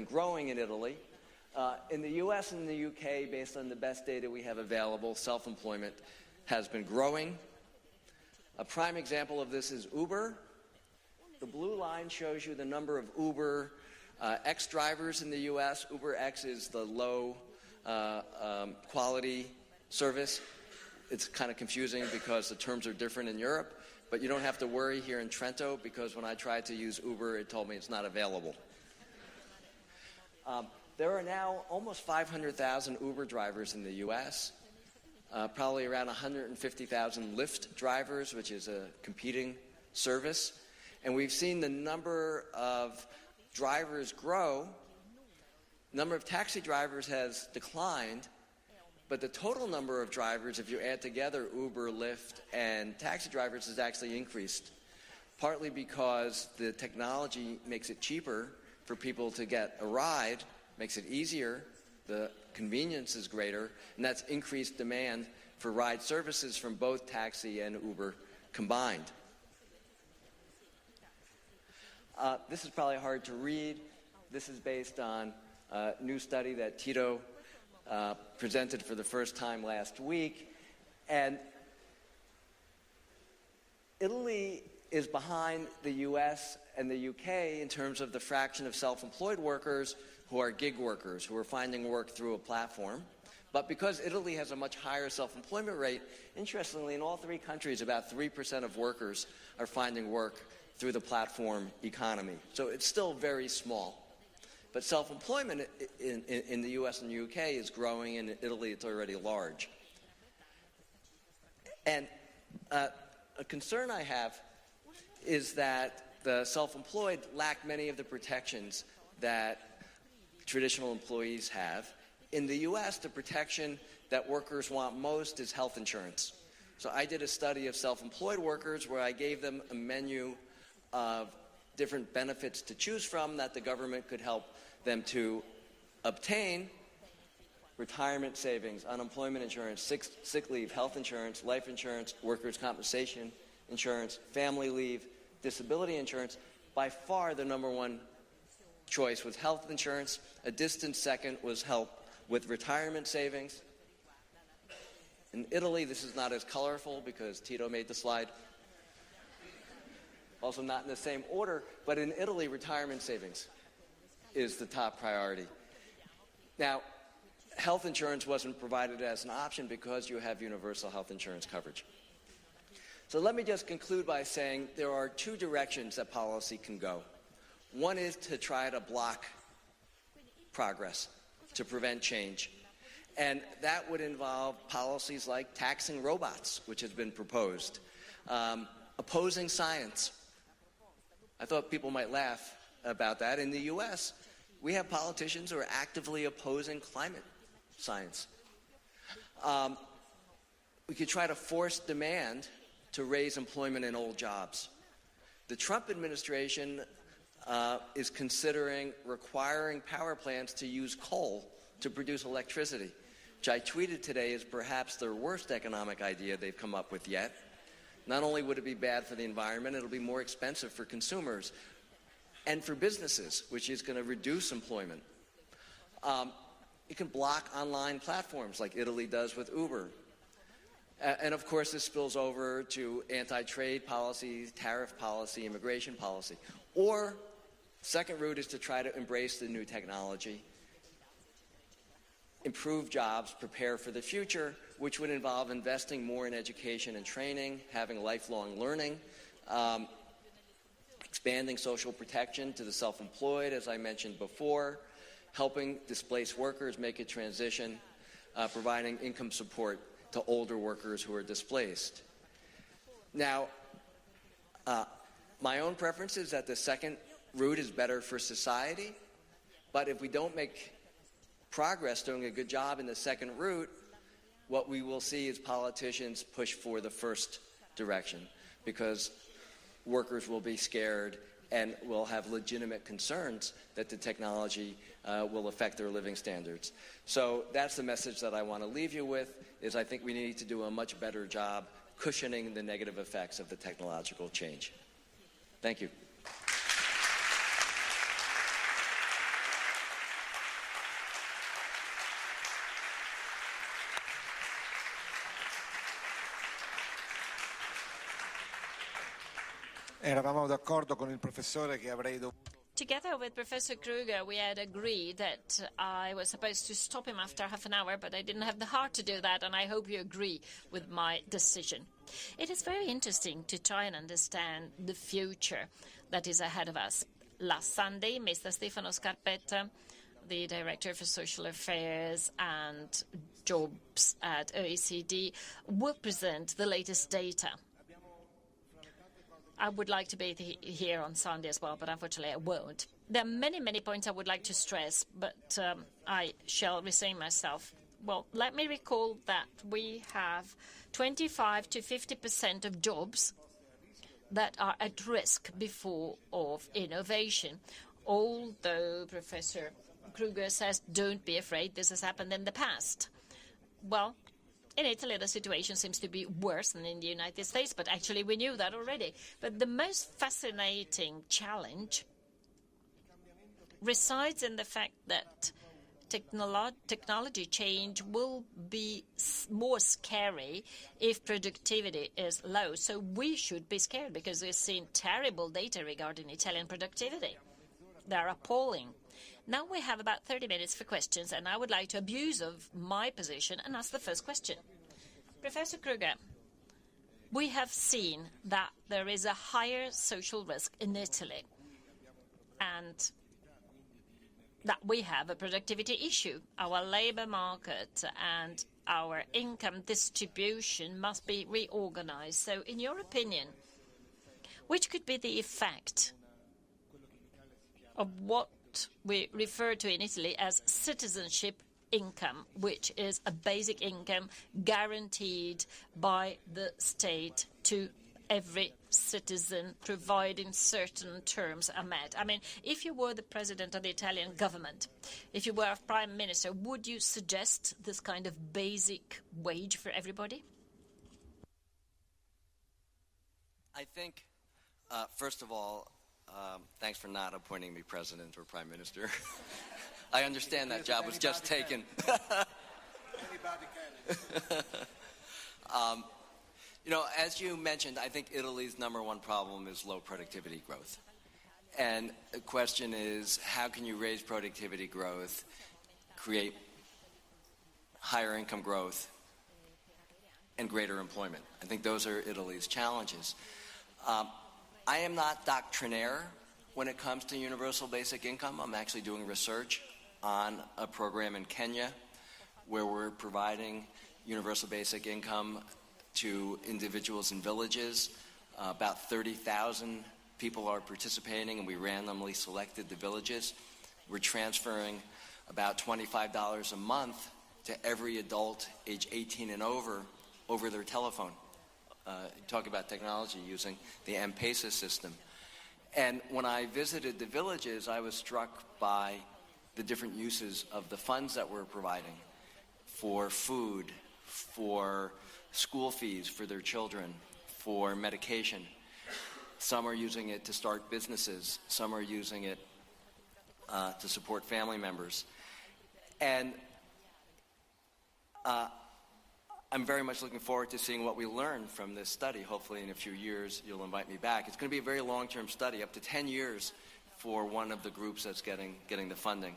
S3: growing in Italy. In the U.S. and the U.K., based on the best data we have available, self-employment has been growing. A prime example of this is Uber. The blue line shows you the number of Uber X drivers in the U.S. Uber X is the low quality service. It's kind of confusing because the terms are different in Europe, but you don't have to worry here in Trento because when I tried to use Uber, it told me it's not available. There are now almost 500,000 Uber drivers in the U.S., probably around 150,000 Lyft drivers, which is a competing service. And we've seen the number of drivers grow. The number of taxi drivers has declined, but the total number of drivers, if you add together Uber, Lyft, and taxi drivers, has actually increased, partly because the technology makes it cheaper for people to get a ride, makes it easier, the convenience is greater, and that's increased demand for ride services from both taxi and Uber combined. This is probably hard to read. This is based on a new study that Tito presented for the first time last week. And Italy is behind the U.S. and the U.K. in terms of the fraction of self-employed workers who are gig workers, who are finding work through a platform. But because Italy has a much higher self-employment rate, interestingly, in all three countries, about 3% of workers are finding work through the platform economy. So it's still very small. But self-employment in the US and the UK is growing, and in Italy it's already large. And a concern I have is that the self-employed lack many of the protections that traditional employees have. In the U.S., the protection that workers want most is health insurance. So I did a study of self-employed workers where I gave them a menu of different benefits to choose from that the government could help them to obtain: retirement savings, unemployment insurance, sick leave, health insurance, life insurance, workers' compensation insurance, family leave, disability insurance. By far the number one choice was health insurance. A distant second was help with retirement savings. In Italy, this is not as colorful because Tito made the slide. Also not in the same order, but in Italy, retirement savings is the top priority. Now, health insurance wasn't provided as an option because you have universal health insurance coverage. So let me just conclude by saying there are two directions that policy can go. One is to try to block progress, to prevent change. And that would involve policies like taxing robots, which has been proposed, opposing science. I thought people might laugh about that. In the U.S., we have politicians who are actively opposing climate science. We could try to force demand to raise employment in old jobs. The Trump administration is considering requiring power plants to use coal to produce electricity, which I tweeted today is perhaps their worst economic idea they've come up with yet. Not only would it be bad for the environment, it'll be more expensive for consumers and for businesses, which is going to reduce employment. It can block online platforms like Italy does with Uber. And of course, this spills over to anti-trade policy, tariff policy, immigration policy. Or, second route is to try to embrace the new technology, improve jobs, prepare for the future, which would involve investing more in education and training, having lifelong learning, expanding social protection to the self-employed, as I mentioned before, helping displaced workers make a transition, providing income support to older workers who are displaced. Now, my own preference is that the second route is better for society, but if we don't make progress doing a good job in the second route, what we will see is politicians push for the first direction because workers will be scared and will have legitimate concerns that the technology will affect their living standards. So that's the message that I want to leave you with, is I think we need to do a much better job cushioning the negative effects of the technological change. Thank you.
S1: Eravamo d'accordo con il professore che avrei dovuto.
S4: Together with Professor Krueger, we had agreed that I was supposed to stop him after half an hour, but I didn't have the heart to do that, and I hope you agree with my decision. It is very interesting to try and understand the future that is ahead of us. Last Sunday, Mr. Stefano Scarpetta, the Director for Social Affairs and Jobs at OECD, will present the latest data. I would like to be here on Sunday as well, but unfortunately I won't. There are many, many points I would like to stress, but I shall restrain myself. Well, let me recall that we have 25 to 50% of jobs that are at risk before of innovation. Although Professor Krueger says, don't be afraid, this has happened in the past. Well, in Italy, the situation seems to be worse than in the United States, but actually we knew that already. But the most fascinating challenge resides in the fact that technology change will be more scary if productivity is low. So we should be scared because we've seen terrible data regarding Italian productivity. They're appalling. Now we have about 30 minutes for questions, and I would like to abuse of my position and ask the first question. Professor KRUEGER, we have seen that there is a higher social risk in Italy, and that we have a productivity issue. Our labor market and our income distribution must be reorganized. So, in your opinion, which could be the effect of what we refer to in Italy as citizenship income, which is a basic income guaranteed by the state to every citizen, providing certain terms are met? I mean, if you were the president of the Italian government, if you were a prime minister, would you suggest this kind of basic wage for everybody?
S3: I think, first of all, thanks for not appointing me president or prime minister. I understand that job was just taken. You know, as you mentioned, I think Italy's #1 problem is low productivity growth. And the question is, how can you raise productivity growth, create higher income growth, and greater employment? I think those are Italy's challenges. I am not doctrinaire when it comes to universal basic income. I'm actually doing research on a program in Kenya where we're providing universal basic income to individuals in villages. About 30,000 people are participating, and we randomly selected the villages. We're transferring about $25 a month to every adult age 18 and over their telephone. Talk about technology using the M-Pesa system. And when I visited the villages, I was struck by the different uses of the funds that we're providing for food, for school fees for their children, for medication. Some are using it to start businesses. Some are using it to support family members. And I'm very much looking forward to seeing what we learn from this study. Hopefully in a few years you'll invite me back. It's going to be a very long-term study, up to 10 years for one of the groups that's getting the funding.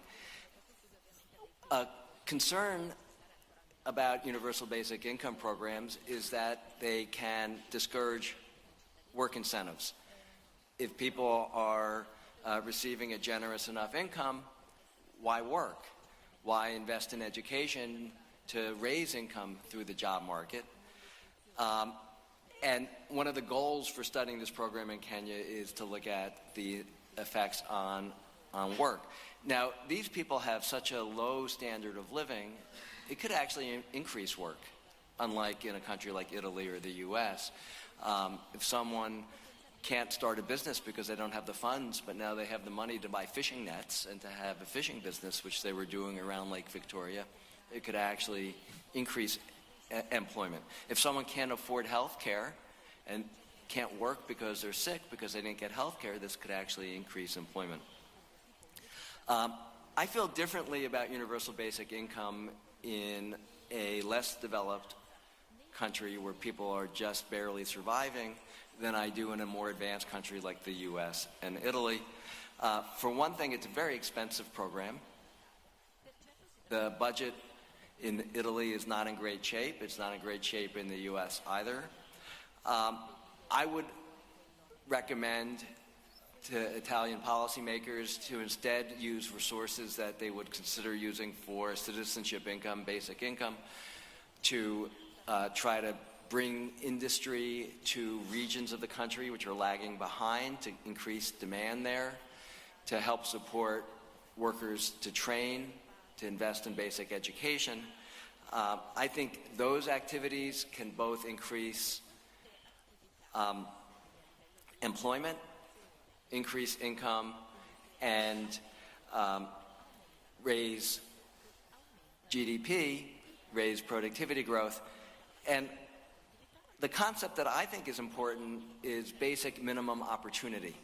S3: A concern about universal basic income programs is that they can discourage work incentives. If people are receiving a generous enough income, why work? Why invest in education to raise income through the job market? And one of the goals for studying this program in Kenya is to look at the effects on work. Now, these people have such a low standard of living, it could actually increase work, unlike in a country like Italy or the U.S. If someone can't start a business because they don't have the funds, but now they have the money to buy fishing nets and to have a fishing business, which they were doing around Lake Victoria, it could actually increase employment. If someone can't afford health care and can't work because they're sick because they didn't get health care, this could actually increase employment. I feel differently about universal basic income in a less developed country where people are just barely surviving than I do in a more advanced country like the U.S. and Italy. For one thing, it's a very expensive program. The budget in Italy is not in great shape. It's not in great shape in the U.S. either. I would recommend to Italian policymakers to instead use resources that they would consider using for citizenship income, basic income, to try to bring industry to regions of the country which are lagging behind, to increase demand there, to help support workers to train, to invest in basic education. I think those activities can both increase employment, increase income, and raise GDP, raise productivity growth. And the concept that I think is important is basic minimum opportunity,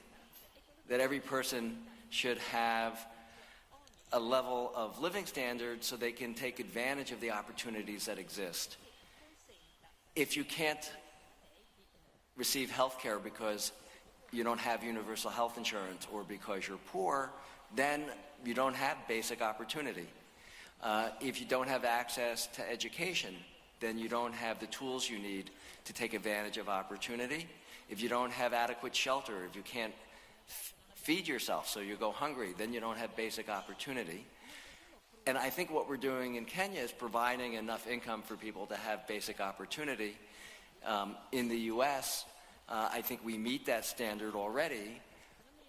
S3: that every person should have a level of living standard so they can take advantage of the opportunities that exist. If you can't receive health care because you don't have universal health insurance or because you're poor, then you don't have basic opportunity. If you don't have access to education, then you don't have the tools you need to take advantage of opportunity. If you don't have adequate shelter, if you can't feed yourself so you go hungry, then you don't have basic opportunity. And I think what we're doing in Kenya is providing enough income for people to have basic opportunity. In the U.S., I think we meet that standard already,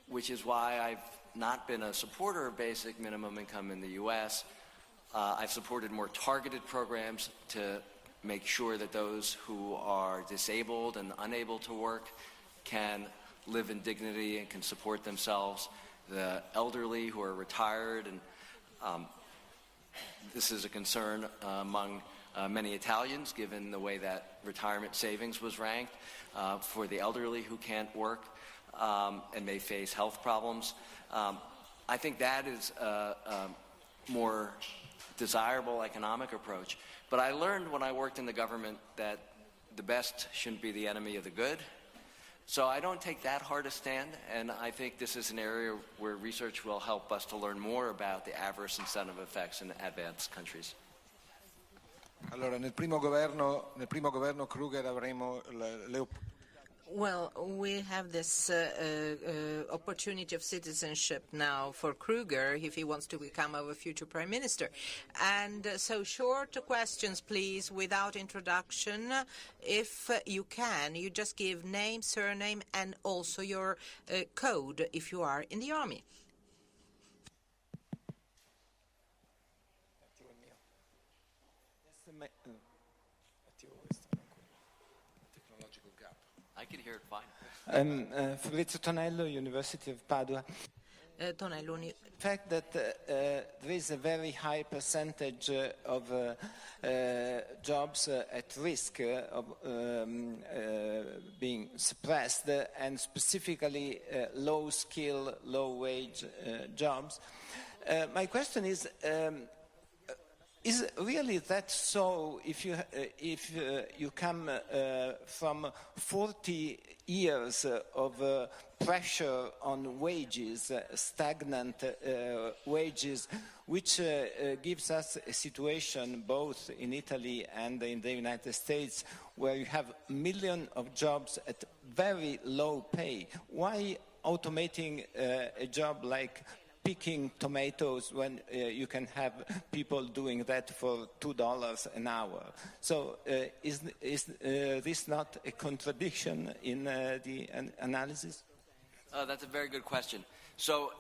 S3: which is why I've not been a supporter of basic minimum income in the U.S. I've supported more targeted programs to make sure that those who are disabled and unable to work can live in dignity and can support themselves. The elderly who are retired, and this is a concern among many Italians, given the way that retirement savings was ranked, for the elderly who can't work and may face health problems. I think that is a more desirable economic approach. But I learned when I worked in the government that the best shouldn't be the enemy of the good. So I don't take that hard a stand, and I think this is an area where research will help us to learn more about the adverse incentive effects in advanced countries.
S1: Allora, nel primo governo Krueger avremo le
S2: Well, we have this opportunity of citizenship now for Krueger if he wants to become our future prime minister. And so short questions, please, without introduction. If you can, you just give name, surname, and also your code if you are in the army.
S3: I can hear it fine.
S5: Fabrizio Tonello, University of Padua.
S2: Tonello.
S5: The fact that there is a very high percentage of jobs at risk of being suppressed, and specifically low-skill, low-wage jobs. My question is really that so if you come from 40 years of pressure on wages, stagnant wages, which gives us a situation both in Italy and in the United States where you have millions of jobs at very low pay? Why automating a job like picking tomatoes when you can have people doing that for $2 an hour? So is this not a contradiction in the analysis?
S3: That's a very good question. So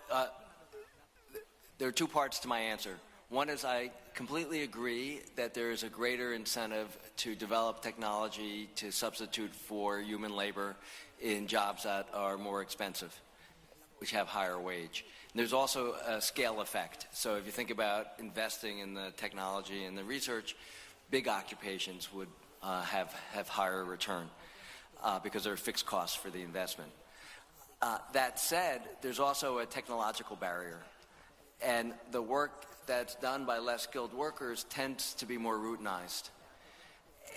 S3: there are two parts to my answer. One is I completely agree that there is a greater incentive to develop technology to substitute for human labor in jobs that are more expensive, which have higher wage. There's also a scale effect. So if you think about investing in the technology and the research, big occupations would have higher return because there are fixed costs for the investment. That said, there's also a technological barrier. And the work that's done by less skilled workers tends to be more routinized.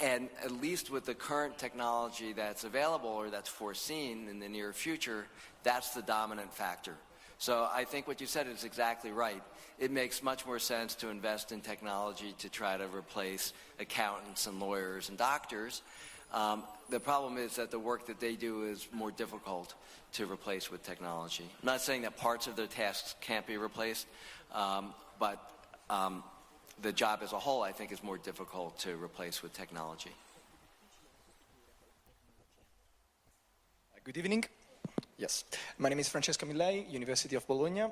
S3: And at least with the current technology that's available or that's foreseen in the near future, that's the dominant factor. So I think what you said is exactly right. It makes much more sense to invest in technology to try to replace accountants and lawyers and doctors. The problem is that the work that they do is more difficult to replace with technology. I'm not saying that parts of their tasks can't be replaced, but the job as a whole, I think, is more difficult to replace with technology.
S6: Good evening. Yes, my name is Francesco Millei, University of Bologna.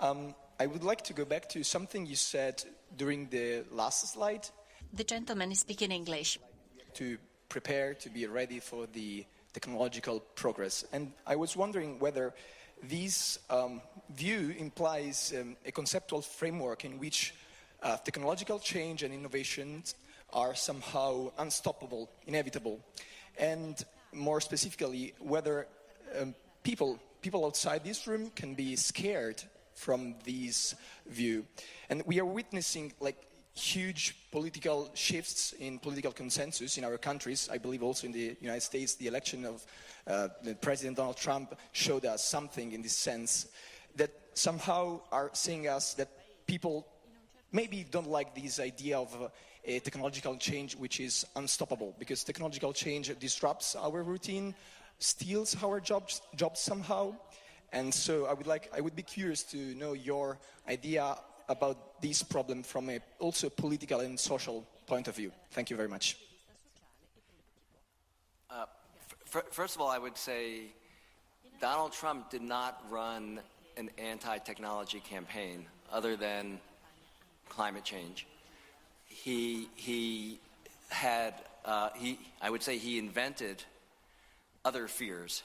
S6: I would like to go back to something you said during the last slide.
S4: The gentleman is speaking English.
S6: To prepare, to be ready for the technological progress. And I was wondering whether this view implies a conceptual framework in which technological change and innovations are somehow unstoppable, inevitable. And more specifically, whether people outside this room can be scared from this view. And we are witnessing huge political shifts in political consensus in our countries. I believe also in the United States, the election of President Donald Trump showed us something in this sense, that somehow are saying us that people maybe don't like this idea of a technological change which is unstoppable, because technological change disrupts our routine, steals our jobs somehow. And so I would be curious to know your idea about this problem from a also political and social point of view. Thank you very much.
S3: First of all, I would say Donald Trump did not run an anti-technology campaign other than climate change. He had, I would say he invented other fears.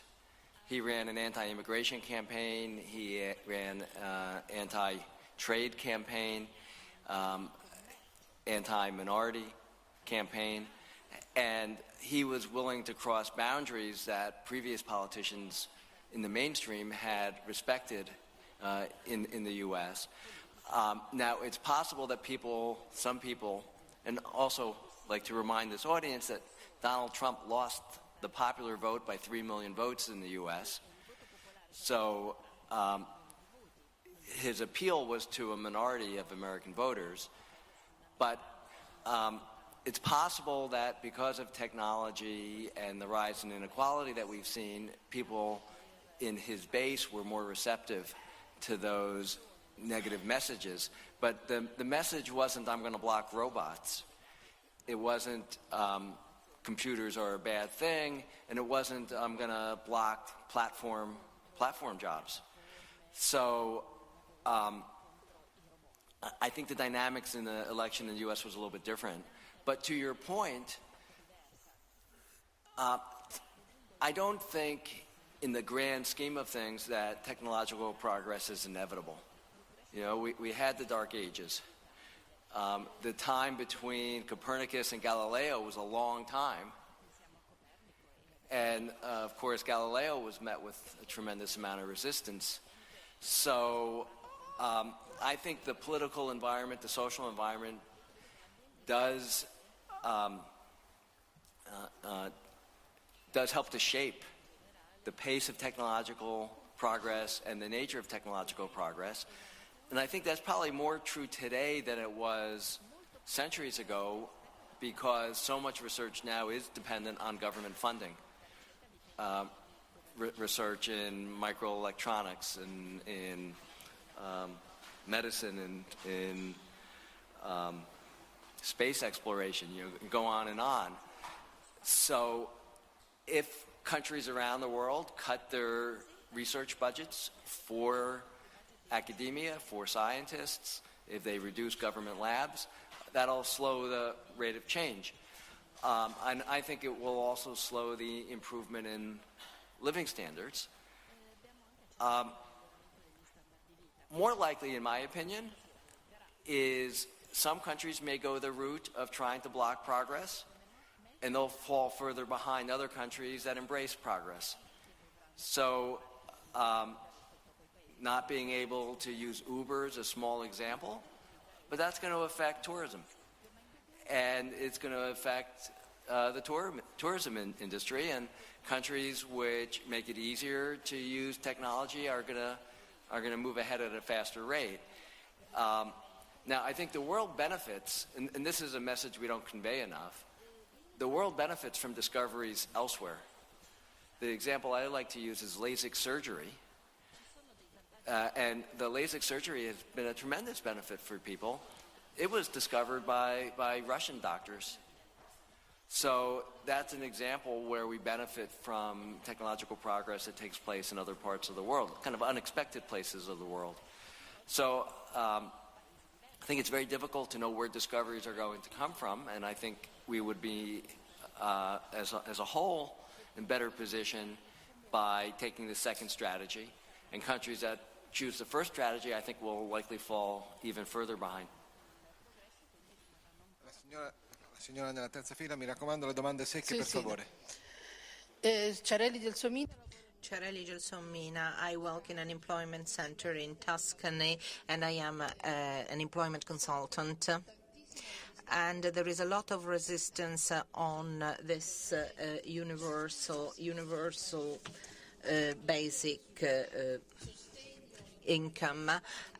S3: He ran an anti-immigration campaign, he ran anti-trade campaign, anti-minority campaign, and he was willing to cross boundaries that previous politicians in the mainstream had respected in the U.S. Now, it's possible that some people, and also like to remind this audience that Donald Trump lost the popular vote by 3 million votes in the U.S. So his appeal was to a minority of American voters. But it's possible that because of technology and the rise in inequality that we've seen, people in his base were more receptive to those negative messages. But the message wasn't, I'm going to block robots. It wasn't, computers are a bad thing. And it wasn't, I'm going to block platform jobs. So I think the dynamics in the election in the U.S. was a little bit different. But to your point, I don't think in the grand scheme of things that technological progress is inevitable. You know, we had the Dark Ages. The time between Copernicus and Galileo was a long time. And, of course, Galileo was met with a tremendous amount of resistance. So I think the political environment, the social environment, does help to shape the pace of technological progress and the nature of technological progress. And I think that's probably more true today than it was centuries ago, because so much research now is dependent on government funding. Research in microelectronics and in medicine and in space exploration, you know, go on and on. So if countries around the world cut their research budgets for academia, for scientists, if they reduce government labs, that'll slow the rate of change. And I think it will also slow the improvement in living standards. More likely, in my opinion, is some countries may go the route of trying to block progress, and they'll fall further behind other countries that embrace progress. So not being able to use Uber is a small example, but that's going to affect tourism. And it's going to affect the tourism industry, and countries which make it easier to use technology are going to move ahead at a faster rate. Now, I think the world benefits, and this is a message we don't convey enough, the world benefits from discoveries elsewhere. The example I like to use is LASIK surgery. And the LASIK surgery has been a tremendous benefit for people. It was discovered by Russian doctors. So that's an example where we benefit from technological progress that takes place in other parts of the world, kind of unexpected places of the world. So I think it's very difficult to know where discoveries are going to come from, and I think we would be, as a whole, in better position by taking the second strategy. And countries that choose the first strategy, I think, will likely fall even further behind.
S1: La signora nella terza fila, mi raccomando, le domande secche, per favore.
S7: Ciarelli Gelsomina.
S2: Ciarelli Gelsomina. I work in an employment center in Tuscany, and I am an employment consultant. And there is a lot of resistance on this universal basic income.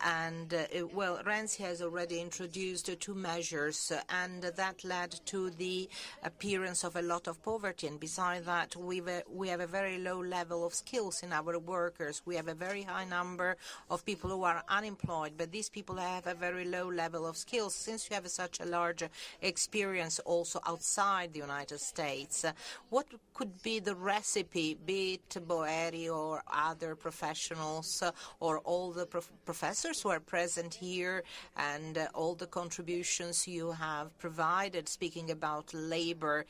S2: And, well, Renzi has already introduced two measures, and that led to the appearance of a lot of poverty. And besides that, we have a very low level of skills in our workers. We have a very high number of people who are unemployed, but these people have a very low level of skills. Since you have such a large experience also outside the United States, what could be the recipe, be it Boeri or other professionals or all the professors who are present here and all the contributions you have provided speaking about labor?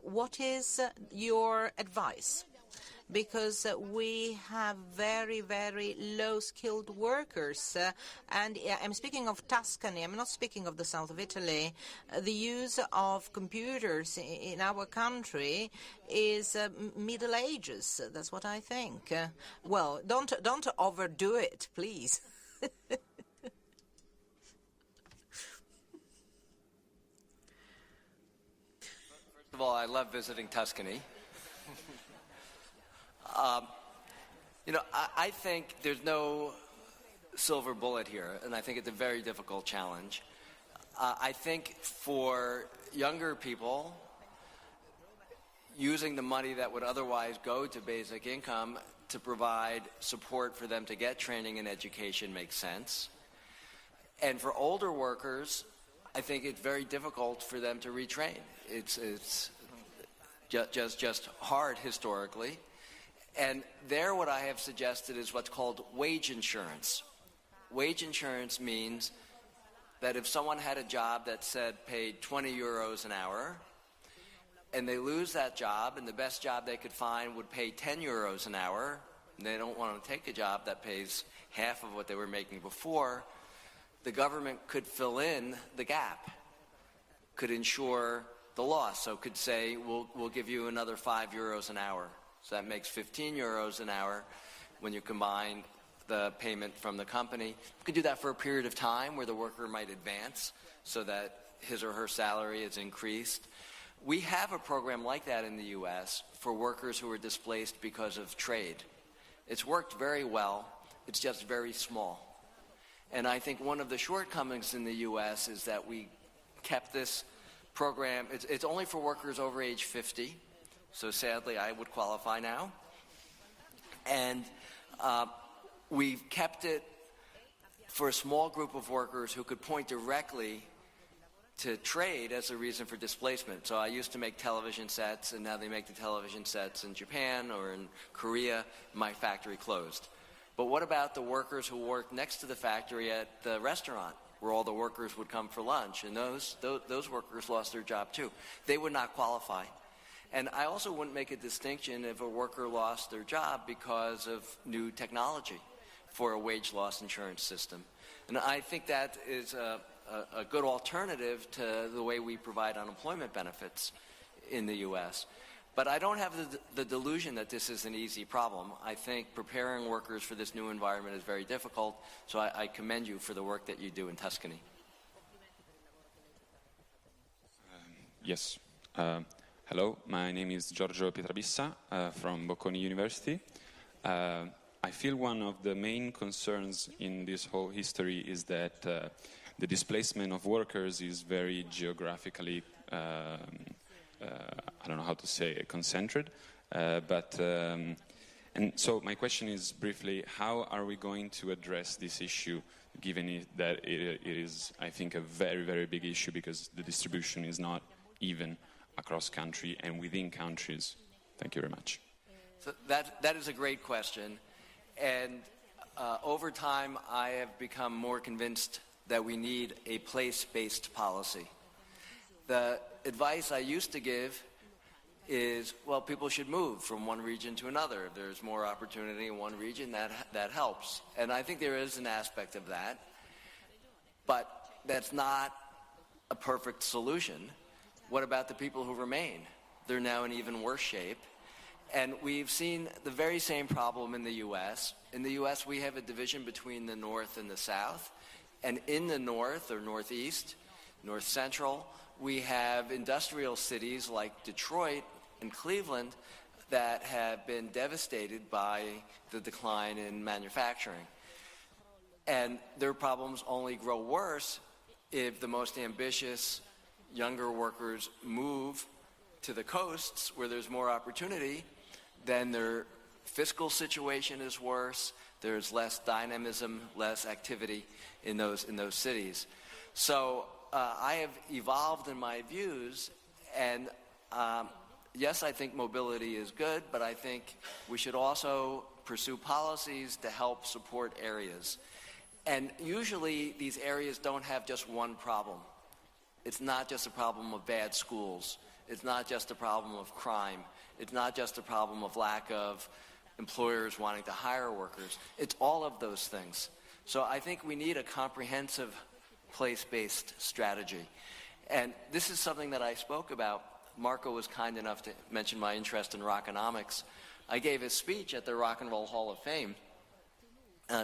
S2: What is your advice? Because we have very, very low-skilled workers. And I'm speaking of Tuscany. I'm not speaking of the south of Italy. The use of computers in our country is Middle Ages. That's what I think. Well, don't overdo it, please.
S3: First of all, I love visiting Tuscany. I think there's no silver bullet here, and I think it's a very difficult challenge. I think for younger people, using the money that would otherwise go to basic income to provide support for them to get training and education makes sense. And for older workers, I think it's very difficult for them to retrain. It's just hard historically. And there what I have suggested is what's called wage insurance. Wage insurance means that if someone had a job that said paid 20 euros an hour, and they lose that job, and the best job they could find would pay 10 euros an hour, and they don't want to take a job that pays half of what they were making before, the government could fill in the gap, could insure the loss. So could say, we'll give you another 5 euros an hour. So that makes 15 euros an hour when you combine the payment from the company. You could do that for a period of time where the worker might advance so that his or her salary is increased. We have a program like that in the U.S. for workers who are displaced because of trade. It's worked very well. It's just very small. And I think one of the shortcomings in the U.S. is that we kept this program. It's only for workers over age 50. So sadly, I would qualify now. And we've kept it for a small group of workers who could point directly to trade as a reason for displacement. So I used to make television sets, and now they make the television sets in Japan or in Korea. My factory closed. But what about the workers who work next to the factory at the restaurant, where all the workers would come for lunch? And those workers lost their job too. They would not qualify. And I also wouldn't make a distinction if a worker lost their job because of new technology for a wage loss insurance system. And I think that is a good alternative to the way we provide unemployment benefits in the U.S. But I don't have the delusion that this is an easy problem. I think preparing workers for this new environment is very difficult, so I commend you for the work that you do in Tuscany.
S8: Yes. Hello, my name is Giorgio Pietrabissa from Bocconi University. I feel one of the main concerns in this whole history is that the displacement of workers is very geographically, I don't know how to say, concentrated. And so my question is briefly, how are we going to address this issue, given that it is, I think, a very, very big issue because the distribution is not even across country and within countries? Thank you very much.
S3: So that is a great question. And over time, I have become more convinced that we need a place-based policy. The advice I used to give is, well, people should move from one region to another. If there's more opportunity in one region, that helps. And I think there is an aspect of that. But that's not a perfect solution. What about the people who remain? They're now in even worse shape. And we've seen the very same problem in the U.S. In the U.S., we have a division between the North and the South. And in the North, or Northeast, North Central, we have industrial cities like Detroit and Cleveland that have been devastated by the decline in manufacturing. And their problems only grow worse if the most ambitious younger workers move to the coasts where there's more opportunity. Then their fiscal situation is worse. There's less dynamism, less activity in those cities. So I have evolved in my views, and yes, I think mobility is good, but I think we should also pursue policies to help support areas. And usually these areas don't have just one problem. It's not just a problem of bad schools. It's not just a problem of crime. It's not just a problem of lack of employers wanting to hire workers. It's all of those things. So I think we need a comprehensive place-based strategy. And this is something that I spoke about. Marco was kind enough to mention my interest in rockonomics. I gave a speech at the Rock and Roll Hall of Fame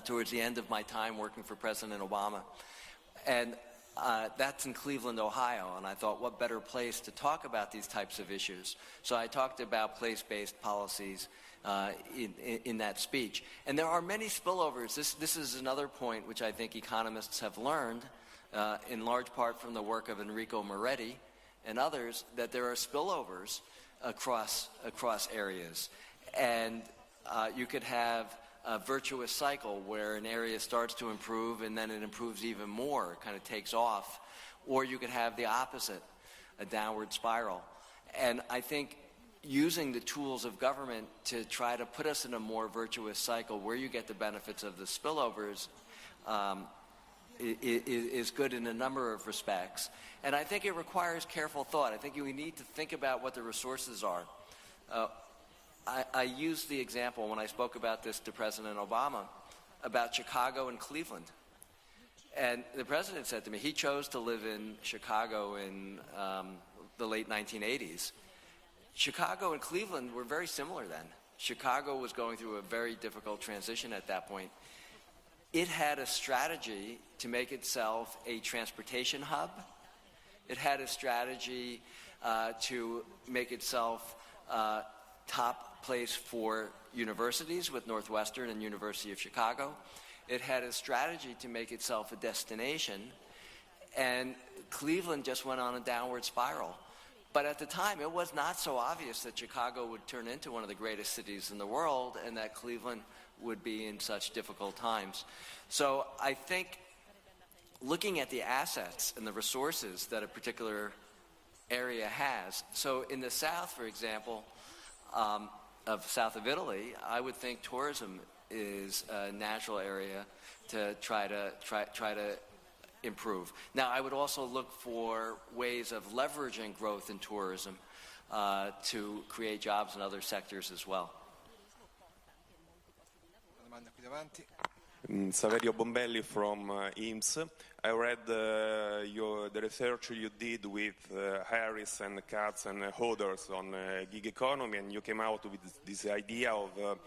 S3: towards the end of my time working for President Obama. And that's in Cleveland, Ohio, and I thought, what better place to talk about these types of issues? So I talked about place-based policies in that speech. And there are many spillovers. This is another point which I think economists have learned, in large part from the work of Enrico Moretti and others, that there are spillovers across areas. And you could have a virtuous cycle where an area starts to improve and then it improves even more, kind of takes off. Or you could have the opposite, a downward spiral. And I think using the tools of government to try to put us in a more virtuous cycle where you get the benefits of the spillovers is good in a number of respects. And I think it requires careful thought. I think we need to think about what the resources are. I used the example when I spoke about this to President Obama about Chicago and Cleveland. And the president said to me, he chose to live in Chicago in the late 1980s. Chicago and Cleveland were very similar then. Chicago was going through a very difficult transition at that point. It had a strategy to make itself a transportation hub. It had a strategy to make itself top place for universities with Northwestern and University of Chicago. It had a strategy to make itself a destination, and Cleveland just went on a downward spiral. But at the time, it was not so obvious that Chicago would turn into one of the greatest cities in the world and that Cleveland would be in such difficult times. So I think looking at the assets and the resources that a particular area has. So in the south, for example, south of Italy, I would think tourism is a natural area to try to improve. Now, I would also look for ways of leveraging growth in tourism to create jobs in other sectors as well.
S9: Saverio Bombelli from IMSS. I read the research you did with Harris and Katz and others on gig economy, and you came out with this idea of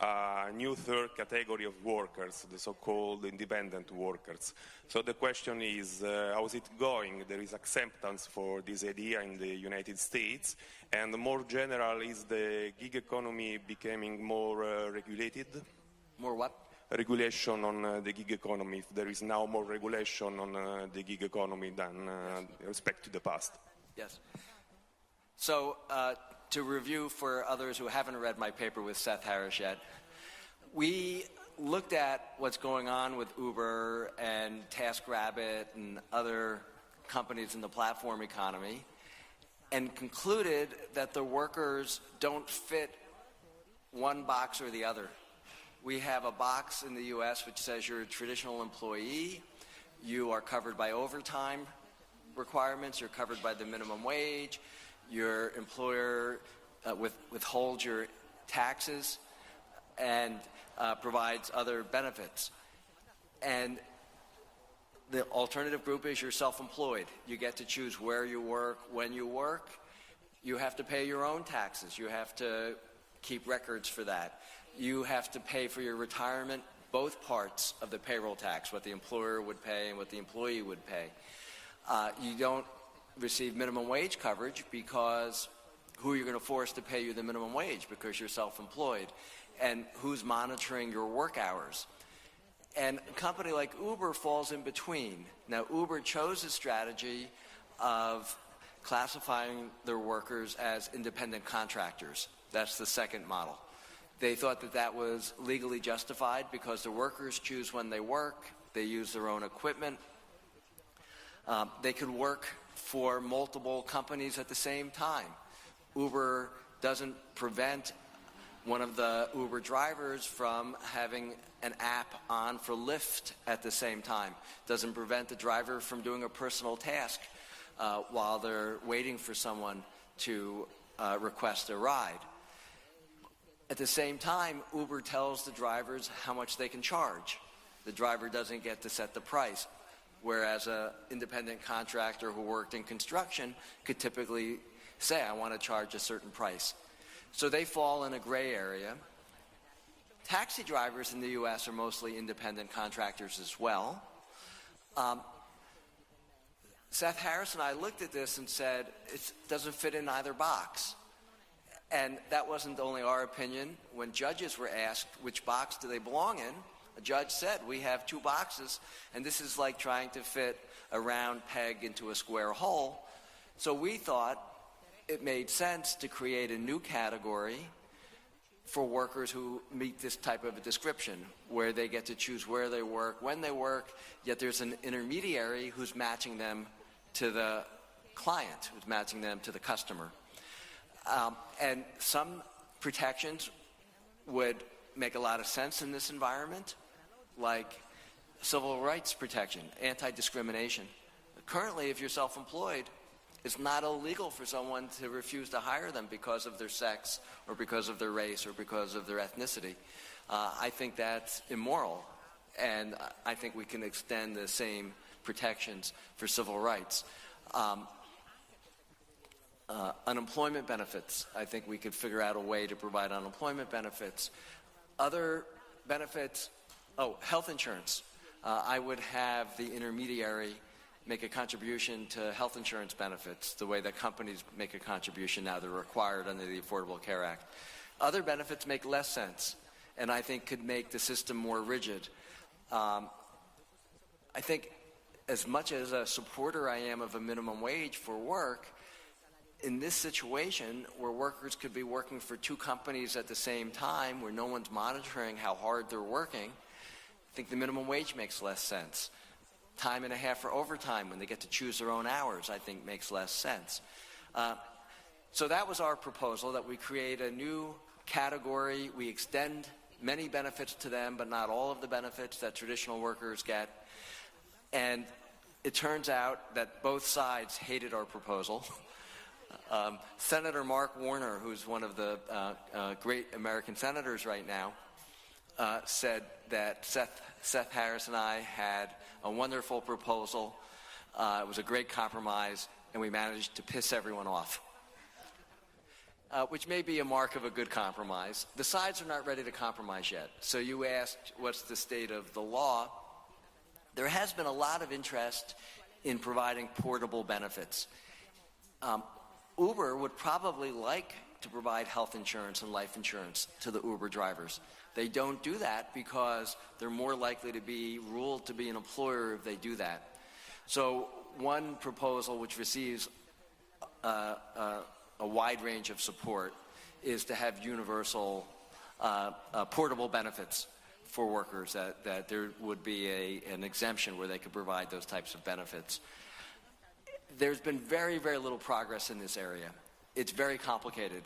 S9: a new third category of workers, the so-called independent workers. So the question is, how is it going? There is acceptance for this idea in the United States, and more general, is the gig economy becoming more regulated?
S3: More what?
S9: Regulation on the gig economy, if there is now more regulation on the gig economy than respect to the past.
S3: Yes. So to review for others who haven't read my paper with Seth Harris yet, we looked at what's going on with Uber and TaskRabbit and other companies in the platform economy and concluded that the workers don't fit one box or the other. We have a box in the U.S. which says you're a traditional employee, you are covered by overtime requirements, you're covered by the minimum wage, your employer withholds your taxes and provides other benefits. And the alternative group is you're self-employed. You get to choose where you work, when you work. You have to pay your own taxes. You have to keep records for that. You have to pay for your retirement, both parts of the payroll tax, what the employer would pay and what the employee would pay. You don't receive minimum wage coverage because who are you going to force to pay you the minimum wage because you're self-employed? And who's monitoring your work hours? And a company like Uber falls in between. Now, Uber chose a strategy of classifying their workers as independent contractors. That's the second model. They thought that that was legally justified because the workers choose when they work, they use their own equipment. They could work for multiple companies at the same time. Uber doesn't prevent one of the Uber drivers from having an app on for Lyft at the same time. Doesn't prevent the driver from doing a personal task while they're waiting for someone to request a ride. At the same time, Uber tells the drivers how much they can charge. The driver doesn't get to set the price, whereas an independent contractor who worked in construction could typically say, I want to charge a certain price. So they fall in a gray area. Taxi drivers in the U.S. are mostly independent contractors as well. Seth Harris and I looked at this and said, it doesn't fit in either box. And that wasn't only our opinion. When judges were asked which box do they belong in, a judge said, we have two boxes, and this is like trying to fit a round peg into a square hole. So we thought it made sense to create a new category for workers who meet this type of a description, where they get to choose where they work, when they work, yet there's an intermediary who's matching them to the client, who's matching them to the customer. And some protections would make a lot of sense in this environment, like civil rights protection, anti-discrimination. Currently, if you're self-employed, it's not illegal for someone to refuse to hire them because of their sex or because of their race or because of their ethnicity. I think that's immoral, and I think we can extend the same protections for civil rights. Unemployment benefits. I think we could figure out a way to provide unemployment benefits. Other benefits, health insurance. I would have the intermediary make a contribution to health insurance benefits the way that companies make a contribution now. They're required under the Affordable Care Act. Other benefits make less sense, and I think could make the system more rigid. I think as much as a supporter I am of a minimum wage for work, in this situation where workers could be working for two companies at the same time, where no one's monitoring how hard they're working, I think the minimum wage makes less sense. Time and a half for overtime when they get to choose their own hours, I think makes less sense. So that was our proposal, that we create a new category. We extend many benefits to them, but not all of the benefits that traditional workers get. And it turns out that both sides hated our proposal. Senator Mark Warner, who's one of the great American senators right now, said that Seth Harris and I had a wonderful proposal. It was a great compromise, and we managed to piss everyone off, which may be a mark of a good compromise. The sides are not ready to compromise yet. So you asked, what's the state of the law? There has been a lot of interest in providing portable benefits. Uber would probably like to provide health insurance and life insurance to the Uber drivers. They don't do that because they're more likely to be ruled to be an employer if they do that. So one proposal which receives a wide range of support is to have universal portable benefits for workers, that there would be an exemption where they could provide those types of benefits. There's been very, very little progress in this area. It's very complicated.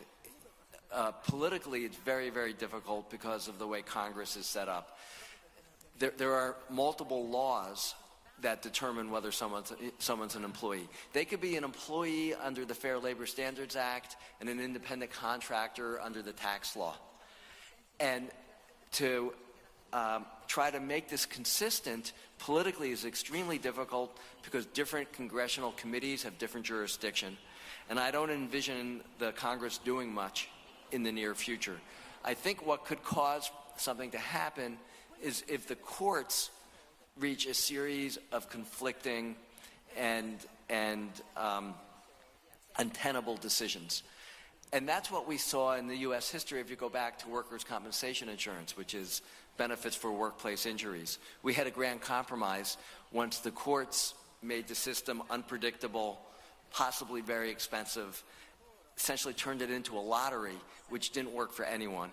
S3: Politically, it's very, very difficult because of the way Congress is set up. There are multiple laws that determine whether someone's an employee. They could be an employee under the Fair Labor Standards Act and an independent contractor under the tax law. And to try to make this consistent politically is extremely difficult because different congressional committees have different jurisdiction. And I don't envision the Congress doing much in the near future. I think what could cause something to happen is if the courts reach a series of conflicting and untenable decisions. And that's what we saw in the U.S. history if you go back to workers' compensation insurance, which is benefits for workplace injuries. We had a grand compromise once the courts made the system unpredictable, possibly very expensive, essentially turned it into a lottery, which didn't work for anyone.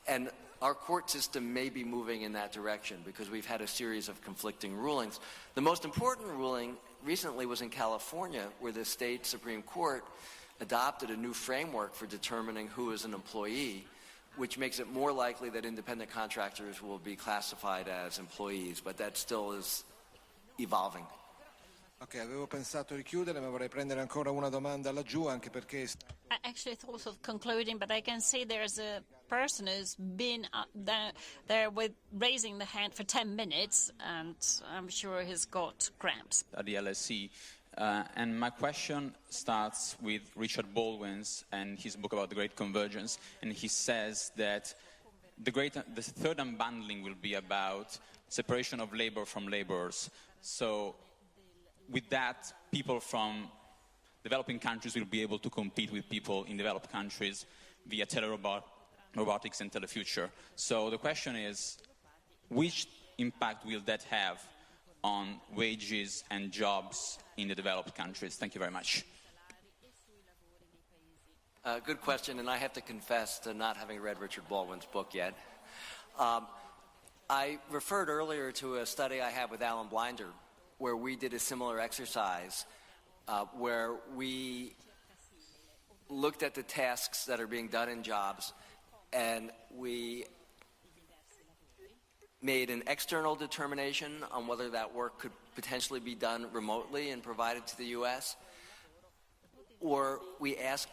S3: And our court system may be moving in that direction because we've had a series of conflicting rulings. The most important ruling recently was in California, where the state Supreme Court adopted a new framework for determining who is an employee, which makes it more likely that independent contractors will be classified as employees, but that still is evolving.
S1: Ok, avevo pensato di chiudere, ma vorrei prendere ancora una domanda laggiù, anche perché...
S4: I actually thought of concluding, but I can see there's a person who's been there with raising the hand for 10 minutes, and I'm sure he's got cramps.
S8: At the LSE. And my question starts with Richard Baldwin's and his book about the Great Convergence, and he says that the third unbundling will be about separation of labor from laborers. So with that, people from developing countries will be able to compete with people in developed countries via robotics and telefuture. So the question is, which impact will that have on wages and jobs in the developed countries? Thank you very much.
S3: Good question, and I have to confess to not having read Richard Baldwin's book yet. I referred earlier to a study I had with Alan Blinder, where we did a similar exercise, where we looked at the tasks that are being done in jobs, and we made an external determination on whether that work could potentially be done remotely and provided to the U.S., or we asked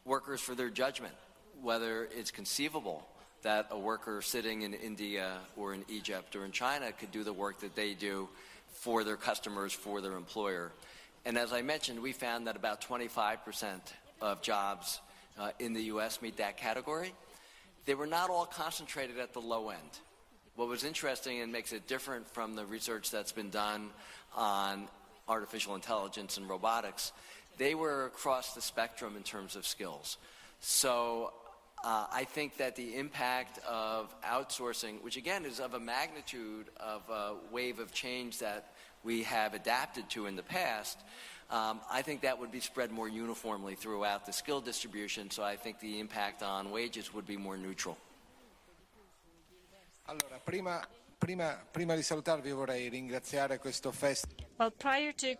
S3: workers for their judgment, whether it's conceivable that a worker sitting in India or in Egypt or in China could do the work that they do for their customers, for their employer. And as I mentioned, we found that about 25% of jobs in the U.S. meet that category. They were not all concentrated at the low end. What was interesting and makes it different from the research that's been done on artificial intelligence and robotics, they were across the spectrum in terms of skills. So I think that the impact of outsourcing, which again is of a magnitude of a wave of change that we have adapted to in the past, I think that would be spread more uniformly throughout the skill distribution, so I think the impact on wages would be more neutral.
S1: Allora, prima di salutarvi vorrei ringraziare questo festival.
S4: Well, prior to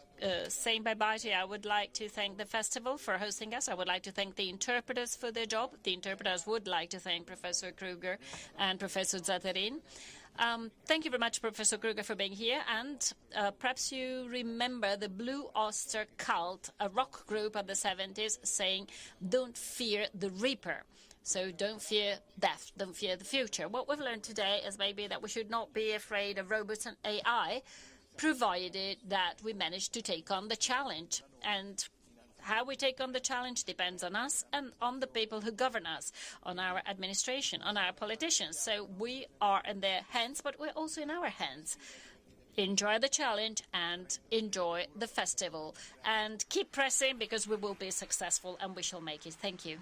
S4: saying bye-bye to you, I would like to thank the festival for hosting us. I would like to thank the interpreters for their job. The interpreters would like to thank Professor KRUEGER and Professor Zatterin. Thank you very much, Professor KRUEGER, for being here. And perhaps you remember the Blue Oyster Cult, a rock group of the 70s, saying, "Don't fear the Reaper." So don't fear death, don't fear the future. What we've learned today is maybe that we should not be afraid of robots and AI, provided that we manage to take on the challenge. And how we take on the challenge depends on us and on the people who govern us, on our administration, on our politicians. So we are in their hands, but we're also in our hands. Enjoy the challenge and enjoy the festival. And keep pressing, because we will be successful and we shall make it. Thank you.